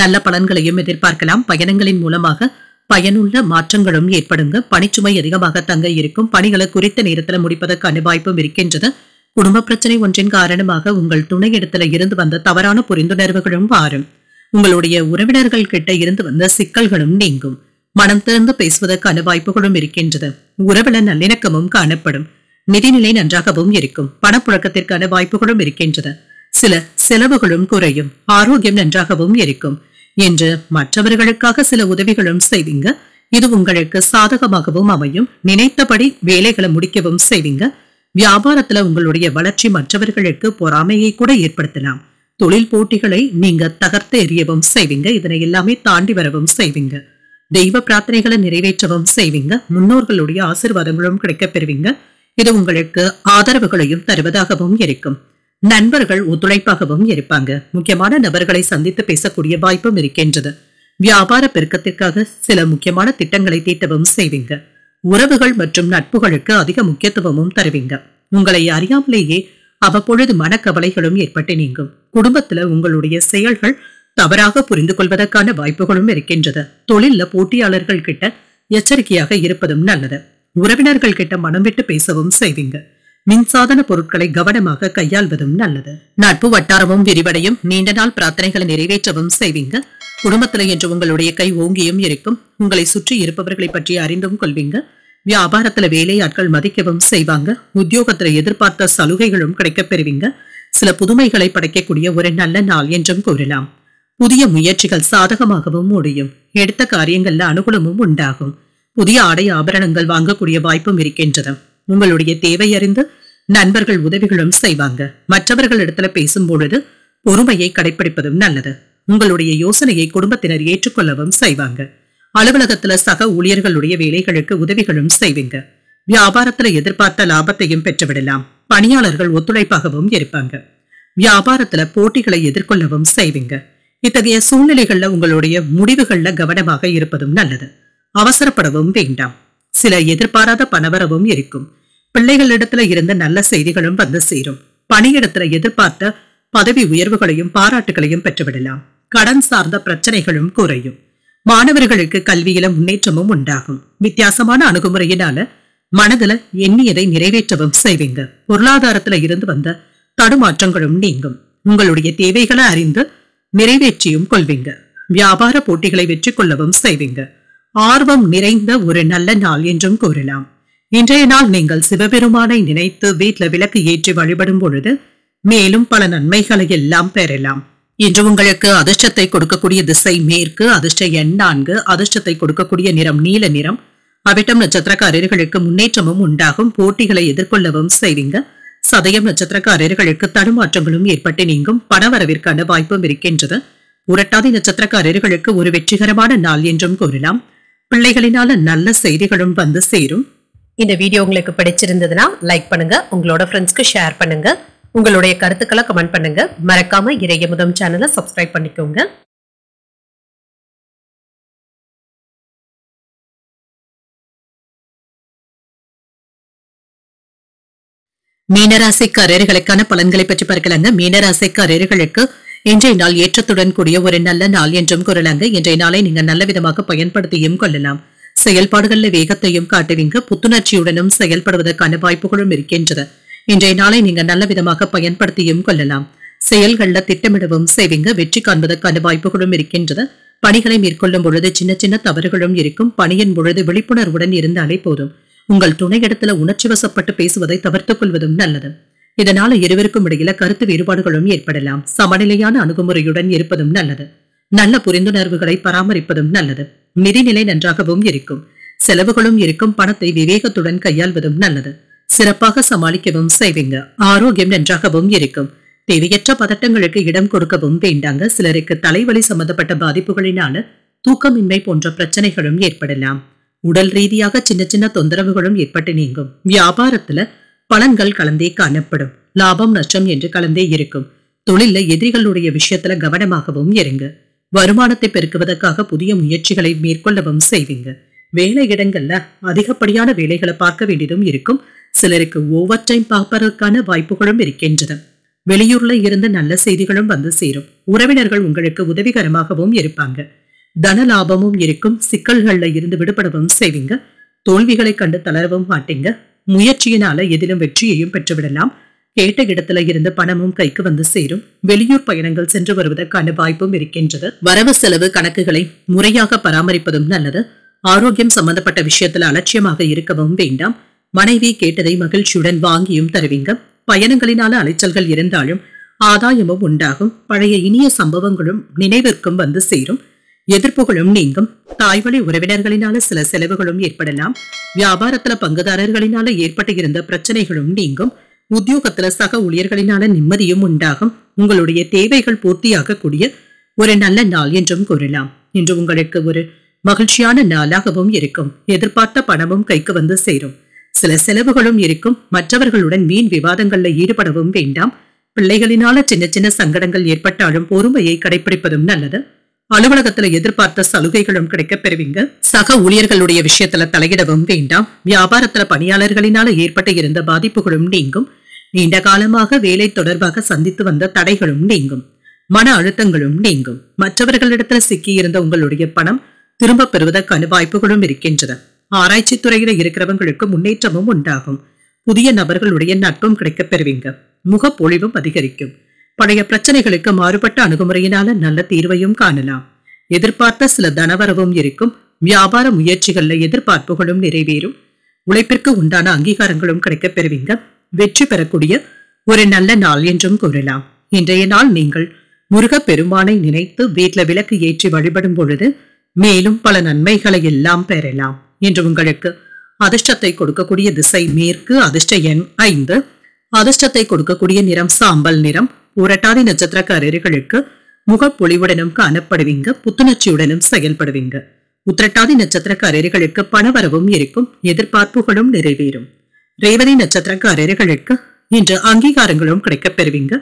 நல்ல பலன்களையும் எதிர்பார்க்கலாம். பயணங்களின் மூலமாக பயனுள்ள மாற்றங்களும் ஏற்படுங்க. பணிச்சுமை அதிகமாக தங்க இருக்கும். பணிகளை குறித்த நேரத்தில் முடிப்பதற்கான வாய்ப்பும் இருக்கின்றது. குடும்ப பிரச்சனை ஒன்றின் காரணமாக உங்கள் துணையிடத்துல இருந்து வந்த தவறான புரிந்துணர்வுகளும் மாறும். உங்களுடைய உறவினர்கள் கிட்ட இருந்து வந்த சிக்கல்களும் நீங்கும். மனம் திறந்து பேசுவதற்கான வாய்ப்புகளும் இருக்கின்றது. உறவுல நல்லிணக்கமும் காணப்படும். நிதிநிலை நன்றாகவும் இருக்கும். பணப்புழக்கத்திற்கான வாய்ப்புகளும் இருக்கின்றது. சில செலவுகளும் குறையும். ஆரோக்கியம் நன்றாகவும் இருக்கும். என்று மற்றவர்களுக்காக சில உதவிகளும் செய்வீங்க. இது உங்களுக்கு சாதகமாகவும் அமையும். நினைத்தபடி வேலைகளை முடிக்கவும் செய்வீங்க. வியாபாரத்துல உங்களுடைய வளர்ச்சி மற்றவர்களுக்கு பொறாமையை கூட ஏற்படுத்தலாம். தொழில் போட்டிகளை நீங்க தகர்த்து எறியவும் செய்வீங்க. இதனை எல்லாமே தாண்டி வரவும் செய்வீங்க. தெய்வ பிரார்த்தனைகளை நிறைவேற்றவும் செய்வீங்க. முன்னோர்களுடைய ஆசீர்வாதங்களும் கிடைக்கப் பெறுவீங்க. இது உங்களுக்கு ஆதரவுகளையும் தருவதாகவும் இருக்கும். நண்பர்கள் ஒத்துழைப்பாகவும் இருப்பாங்க. முக்கியமான நபர்களை சந்தித்து பேசக்கூடிய வாய்ப்பும் இருக்கின்றது. வியாபார பெருக்கத்திற்காக சில முக்கியமான திட்டங்களை தீட்டவும் செய்வீங்க. உறவுகள் மற்றும் நட்புகளுக்கு அதிக முக்கியத்துவமும் தருவீங்க. உங்களை அறியாமலேயே அவ்வப்பொழுது மனக்கவலைகளும் ஏற்பட்டு நீங்கும். குடும்பத்துல உங்களுடைய செயல்கள் தவறாக புரிந்து கொள்வதற்கான வாய்ப்புகளும் இருக்கின்றது. தொழில்ல போட்டியாளர்கள் கிட்ட எச்சரிக்கையாக இருப்பதும் நல்லது. உறவினர்கள் கிட்ட மனம் விட்டு பேசவும் செய்வீங்க. மின்சாதன பொருட்களை கவனமாக கையாள்வதும் நல்லது. நட்பு வட்டாரமும் விரிவடையும். நீண்ட நாள் பிரார்த்தனைகளை நிறைவேற்றவும் செய்வீங்க. குடும்பத்துல என்று உங்களுடைய கை ஓங்கியும் இருக்கும். உங்களை சுற்றி இருப்பவர்களை பற்றி அறிந்தும் கொள்வீங்க. வியாபாரத்துல வேலையாட்கள் மதிக்கவும் செய்வாங்க. உத்தியோகத்துல எதிர்பார்த்த சலுகைகளும் கிடைக்கப் பெறுவீங்க. சில புதுமைகளை படைக்கக்கூடிய ஒரு நல்ல நாள் என்றும் கூறலாம். புதிய முயற்சிகள் சாதகமாகவும் முடியும். எடுத்த காரியங்கள்ல அனுகூலமும் உண்டாகும். புதிய ஆடை ஆபரணங்கள் வாங்கக்கூடிய வாய்ப்பும் இருக்கின்றது. உங்களுடைய தேவை அறிந்து நண்பர்கள் உதவிகளும் செய்வாங்க. மற்றவர்கள் இடத்துல பேசும் பொழுது பொறுமையை கடைபிடிப்பதும் நல்லது. உங்களுடைய யோசனையை குடும்பத்தினர் ஏற்றுக்கொள்ளவும் செய்வாங்க. அலுவலகத்துல சக ஊழியர்களுடைய வேலைகளுக்கு உதவிகளும் செய்வீங்க. வியாபாரத்துல எதிர்பார்த்த லாபத்தையும் பெற்றுவிடலாம். பணியாளர்கள் ஒத்துழைப்பாகவும் இருப்பாங்க. வியாபாரத்துல போட்டிகளை எதிர்கொள்ளவும் செய்வீங்க. இத்தகைய சூழ்நிலைகள்ல உங்களுடைய முடிவுகள்ல கவனமாக இருப்பதும் நல்லது. அவசரப்படவும் வேண்டாம். சில எதிர்பாராத பணவரவும் இருக்கும். பிள்ளைகளிடத்துல இருந்த நல்ல செய்திகளும் வந்து சேரும். பணியிடத்துல எதிர்பார்த்த பதவி உயர்வுகளையும் பாராட்டுகளையும் பெற்றுவிடலாம். கடன் சார்ந்த பிரச்சனைகளும் குறையும். மாணவர்களுக்கு கல்வியில முன்னேற்றமும் உண்டாகும். வித்தியாசமான அணுகுமுறையினால மனதுல எண்ணியதை நிறைவேற்றவும் செய்வீங்க. பொருளாதாரத்துல இருந்து வந்த தடுமாற்றங்களும் நீங்கும். உங்களுடைய தேவைகளை அறிந்து நிறைவேற்றியும் கொள்வீங்க. வியாபார போட்டிகளை வெற்றி கொள்ளவும் செய்வீங்க. ஆர்வம் நிறைந்த ஒரு நல்ல நாள் என்றும் கூறலாம். இன்றைய நாள் நீங்கள் சிவபெருமானை நினைத்து வீட்ல விளக்கு ஏற்றி வழிபடும் பொழுது மேலும் பல நன்மைகளை எல்லாம் பெறலாம். இன்று உங்களுக்கு அதிர்ஷ்டத்தை கொடுக்கக்கூடிய திசை மேற்கு, அதிர்ஷ்ட எண் 4, அதிர்ஷ்டத்தை கொடுக்கக்கூடிய நிறம் நீல நிறம். அவிட்டம் நட்சத்திரக்காரர்களுக்கு முன்னேற்றமும் உண்டாகும். போட்டிகளை எதிர்கொள்ளவும் செய்வீங்க. சதயம் நட்சத்திரக்காரர்களுக்கு தடுமாற்றங்களும் ஏற்பட்டு நீங்கும். பணவரவிற்கான வாய்ப்பும் இருக்கின்றது. உரட்டாதி நட்சத்திரக்காரர்களுக்கு ஒரு வெற்றிகரமான நாள் என்றும் கூறலாம். பிள்ளைகளினால நல்ல செய்திகளும் வந்து சேரும். இந்த வீடியோ உங்களுக்கு பிடிச்சிருந்ததுன்னா லைக் பண்ணுங்க, உங்களோட ஃப்ரெண்ட்ஸ்க்கு ஷேர் பண்ணுங்க, உங்களுடைய கருத்துக்களை கமெண்ட் பண்ணுங்க. மறக்காம இறையமுதம் சேனலை சப்ஸ்கிரைப் பண்ணிக்கோங்க. மீனராசிக்காரர்களுக்கான பலன்களை பற்றி பார்க்கலாங்க. மீனராசிக்காரர்களுக்கு இன்றைய நாள் ஏற்றத்துடன் கூடிய ஒரு நல்ல நாள் என்றும் கூறலாங்க. இன்றைய நாளை நீங்க நல்ல விதமாக பயன்படுத்தியும் கொள்ளலாம். செயல்பாடுகள்ல வேகத்தையும் காட்டுவீங்க. புத்துணர்ச்சியுடனும் செயல்படுவதற்கான வாய்ப்புகளும் இருக்கின்றது. இன்றைய நாளை நீங்க நல்ல விதமாக பயன்படுத்தியும் கொள்ளலாம். செயல்கள்ல திட்டமிடவும் செய்வீங்க. வெற்றி காண்பதற்கான வாய்ப்புகளும் இருக்கின்றது. பணிகளை மேற்கொள்ளும் பொழுது சின்ன சின்ன தவறுகளும் இருக்கும். பணியின் பொழுது விழிப்புணர்வுடன் இருந்தாலே போதும். உங்கள் துணையிடத்துல உணர்ச்சி வசப்பட்டு பேசுவதை தவிர்த்துக் கொள்வதும் நல்லது. இதனால இருவருக்கும் இடையில கருத்து வேறுபாடுகளும் ஏற்படலாம். சமநிலையான அணுகுமுறையுடன் இருப்பதும் நல்லது. நல்ல புரிந்துணர்வுகளை பராமரிப்பதும் நல்லது. நிதிநிலை நன்றாகவும் இருக்கும். செலவுகளும் இருக்கும். பணத்தை விவேகத்துடன் கையாள்வதும் நல்லது. சிறப்பாக சமாளிக்கவும் செய்வீங்க. ஆரோக்கியம் நன்றாகவும் இருக்கும். தேவையற்ற பதட்டங்களுக்கு இடம் கொடுக்கவும் வேண்டாங்க. சிலருக்கு தலைவலி சம்பந்தப்பட்ட பாதிப்புகளினால தூக்கமின்மை போன்ற பிரச்சனைகளும் ஏற்படலாம். உடல் ரீதியாக சின்ன சின்ன தொந்தரவுகளும் ஏற்பட்டு நீங்கும். வியாபாரத்துல பலன்கள் கலந்தே காணப்படும். லாபம் நஷ்டம் என்று கலந்தே இருக்கும். தொழில எதிரிகளுடைய விஷயத்துல கவனமாகவும் இருங்க. வருமானத்தை பெருக்குவதற்காக புதிய முயற்சிகளை மேற்கொள்ளவும் செய்வீங்க. வேலை இடங்கள்ல அதிகப்படியான வேலைகளை பார்க்க வேண்டியதும் இருக்கும். சிலருக்கு ஓவர் டைம் பார்ப்பதற்கான வாய்ப்புகளும் இருக்கின்றன. வெளியூர்ல இருந்து நல்ல செய்திகளும் வந்து சேரும். உறவினர்கள் உங்களுக்கு உதவிகரமாகவும் இருப்பாங்க. தன லாபமும் இருக்கும். சிக்கல்கள்ல இருந்து விடுபடவும் செய்வீங்க. தோல்விகளை கண்டு தளரவும் மாட்டீங்க. முயற்சியினால எதிலும் வெற்றியையும் பெற்றுவிடலாம். கேட்ட இடத்துல இருந்து பணமும் கைக்கு வந்து சேரும். வெளியூர் பயணங்கள் சென்று வருவதற்கான வாய்ப்பும் இருக்கின்றது. வரவு செலவு கணக்குகளை முறையாக பராமரிப்பதும் நல்லது. ஆரோக்கியம் சம்பந்தப்பட்ட விஷயத்துல அலட்சியமாக இருக்கவும் வேண்டாம். மனைவி கேட்டதை மகிழ்ச்சியுடன் வாங்கியும் தருவீங்க. பயணங்களினால அலைச்சல்கள் இருந்தாலும் ஆதாயமும் உண்டாகும். பழைய இனிய சம்பவங்களும் நினைவிற்கும் வந்து சேரும். எதிர்ப்புகளும் நீங்கும். தாய்வழி உறவினர்களினால சில செலவுகளும் ஏற்படலாம். வியாபாரத்துல பங்குதாரர்களினால ஏற்பட்டு இருந்த பிரச்சனைகளும் நீங்கும். உத்தியோகத்துல சக ஊழியர்களினால நிம்மதியும் உண்டாகும். உங்களுடைய தேவைகள் பூர்த்தியாக கூடிய ஒரு நல்ல நாள் என்றும் கூறலாம். இன்று உங்களுக்கு ஒரு மகிழ்ச்சியான நாளாகவும் இருக்கும். எதிர்பார்த்த பணமும் கைக்கு வந்து சேரும். சில செலவுகளும் இருக்கும். மற்றவர்களுடன் வீண் விவாதங்கள்ல ஈடுபடவும் வேண்டாம். பிள்ளைகளினால சின்ன சின்ன சங்கடங்கள் ஏற்பட்டாலும் பொறுமையை கடைபிடிப்பதும் நல்லது. அலுவலகத்துல எதிர்பார்த்த சலுகைகளும் கிடைக்க பெறுவீங்க. சக ஊழியர்களுடைய விஷயத்துல தலையிடவும் வேண்டாம். வியாபாரத்துல பணியாளர்களினால ஏற்பட்டு இருந்த பாதிப்புகளும் நீங்கும். நீண்ட காலமாக வேலை தொடர்பாக சந்தித்து வந்த தடைகளும் நீங்கும். மன அழுத்தங்களும் நீங்கும். மற்றவர்களிடத்துல சிக்கியிருந்த உங்களுடைய பணம் திரும்ப பெறுவதற்கான வாய்ப்புகளும் இருக்கின்றன. ஆராய்ச்சி துறையில இருக்கிறவங்களுக்கு முன்னேற்றமும் உண்டாகும். புதிய நபர்களுடைய நட்பும் கிடைக்க பெறுவீங்க. முகப்பொழிவும் அதிகரிக்கும். பழைய பிரச்சனைகளுக்கு மாறுபட்ட அணுகுமுறையினால நல்ல தீர்வையும் காணலாம். எதிர்பார்த்த சில தனவரவும் இருக்கும். வியாபார முயற்சிகள்ல எதிர்பார்ப்புகளும் நிறைவேறும். உழைப்பிற்கு உண்டான அங்கீகாரங்களும் கிடைக்க பெறுவீங்க. வெற்றி பெறக்கூடிய ஒரு நல்ல நாள் என்றும் கூறலாம். இன்றைய நாள் நீங்கள் முருகப் பெருமானை நினைத்து வீட்டுல விளக்கு ஏற்றி வழிபடும் பொழுது மேலும் பல நன்மைகளை எல்லாம் பெறலாம். இன்று உங்களுக்கு அதிர்ஷ்டத்தை கொடுக்கக்கூடிய திசை மேற்கு. அதிர்ஷ்ட எண் 5. அதிர்ஷ்டத்தை கொடுக்கக்கூடிய நிறம் சாம்பல் நிறம். புரட்டாதி நட்சத்திரக்காரர்களுக்கு முகப்பொழிவுடனும் காணப்படுவீங்க. புத்துணர்ச்சியுடனும் செயல்படுவீங்க. உத்திரட்டாதி நட்சத்திரக்காரர்களுக்கு பணவரவும் இருக்கும். எதிர்பார்ப்புகளும் நிறைவேறும். ரேவதி நட்சத்திரக்காரர்களுக்கு இன்று அங்கீகாரங்களும் கிடைக்கப் பெறுவீங்க.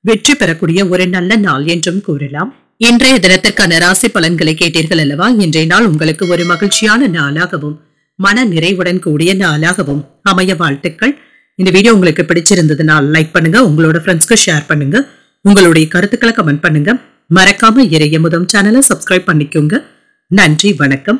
வெற்றி பெறக்கூடிய ஒரு நல்ல நாள் என்றும் கூறலாம். இன்றைய தினத்திற்கான ராசி பலன்களை கேட்டீர்கள் அல்லவா? இன்றைய நாள் உங்களுக்கு ஒரு மகிழ்ச்சியான நாளாகவும் மன நிறைவுடன் கூடிய நாளாகவும் அமைய வாழ்த்துக்கள். இந்த வீடியோ உங்களுக்கு பிடிச்சிருந்ததுனால் லைக் பண்ணுங்க. உங்களோட ஃப்ரெண்ட்ஸ்க்கு ஷேர் பண்ணுங்க. உங்களுடைய கருத்துக்களை கமெண்ட் பண்ணுங்க. மறக்காம இறையமுதம் சேனலை சப்ஸ்கிரைப் பண்ணிக்கோங்க. நன்றி, வணக்கம்.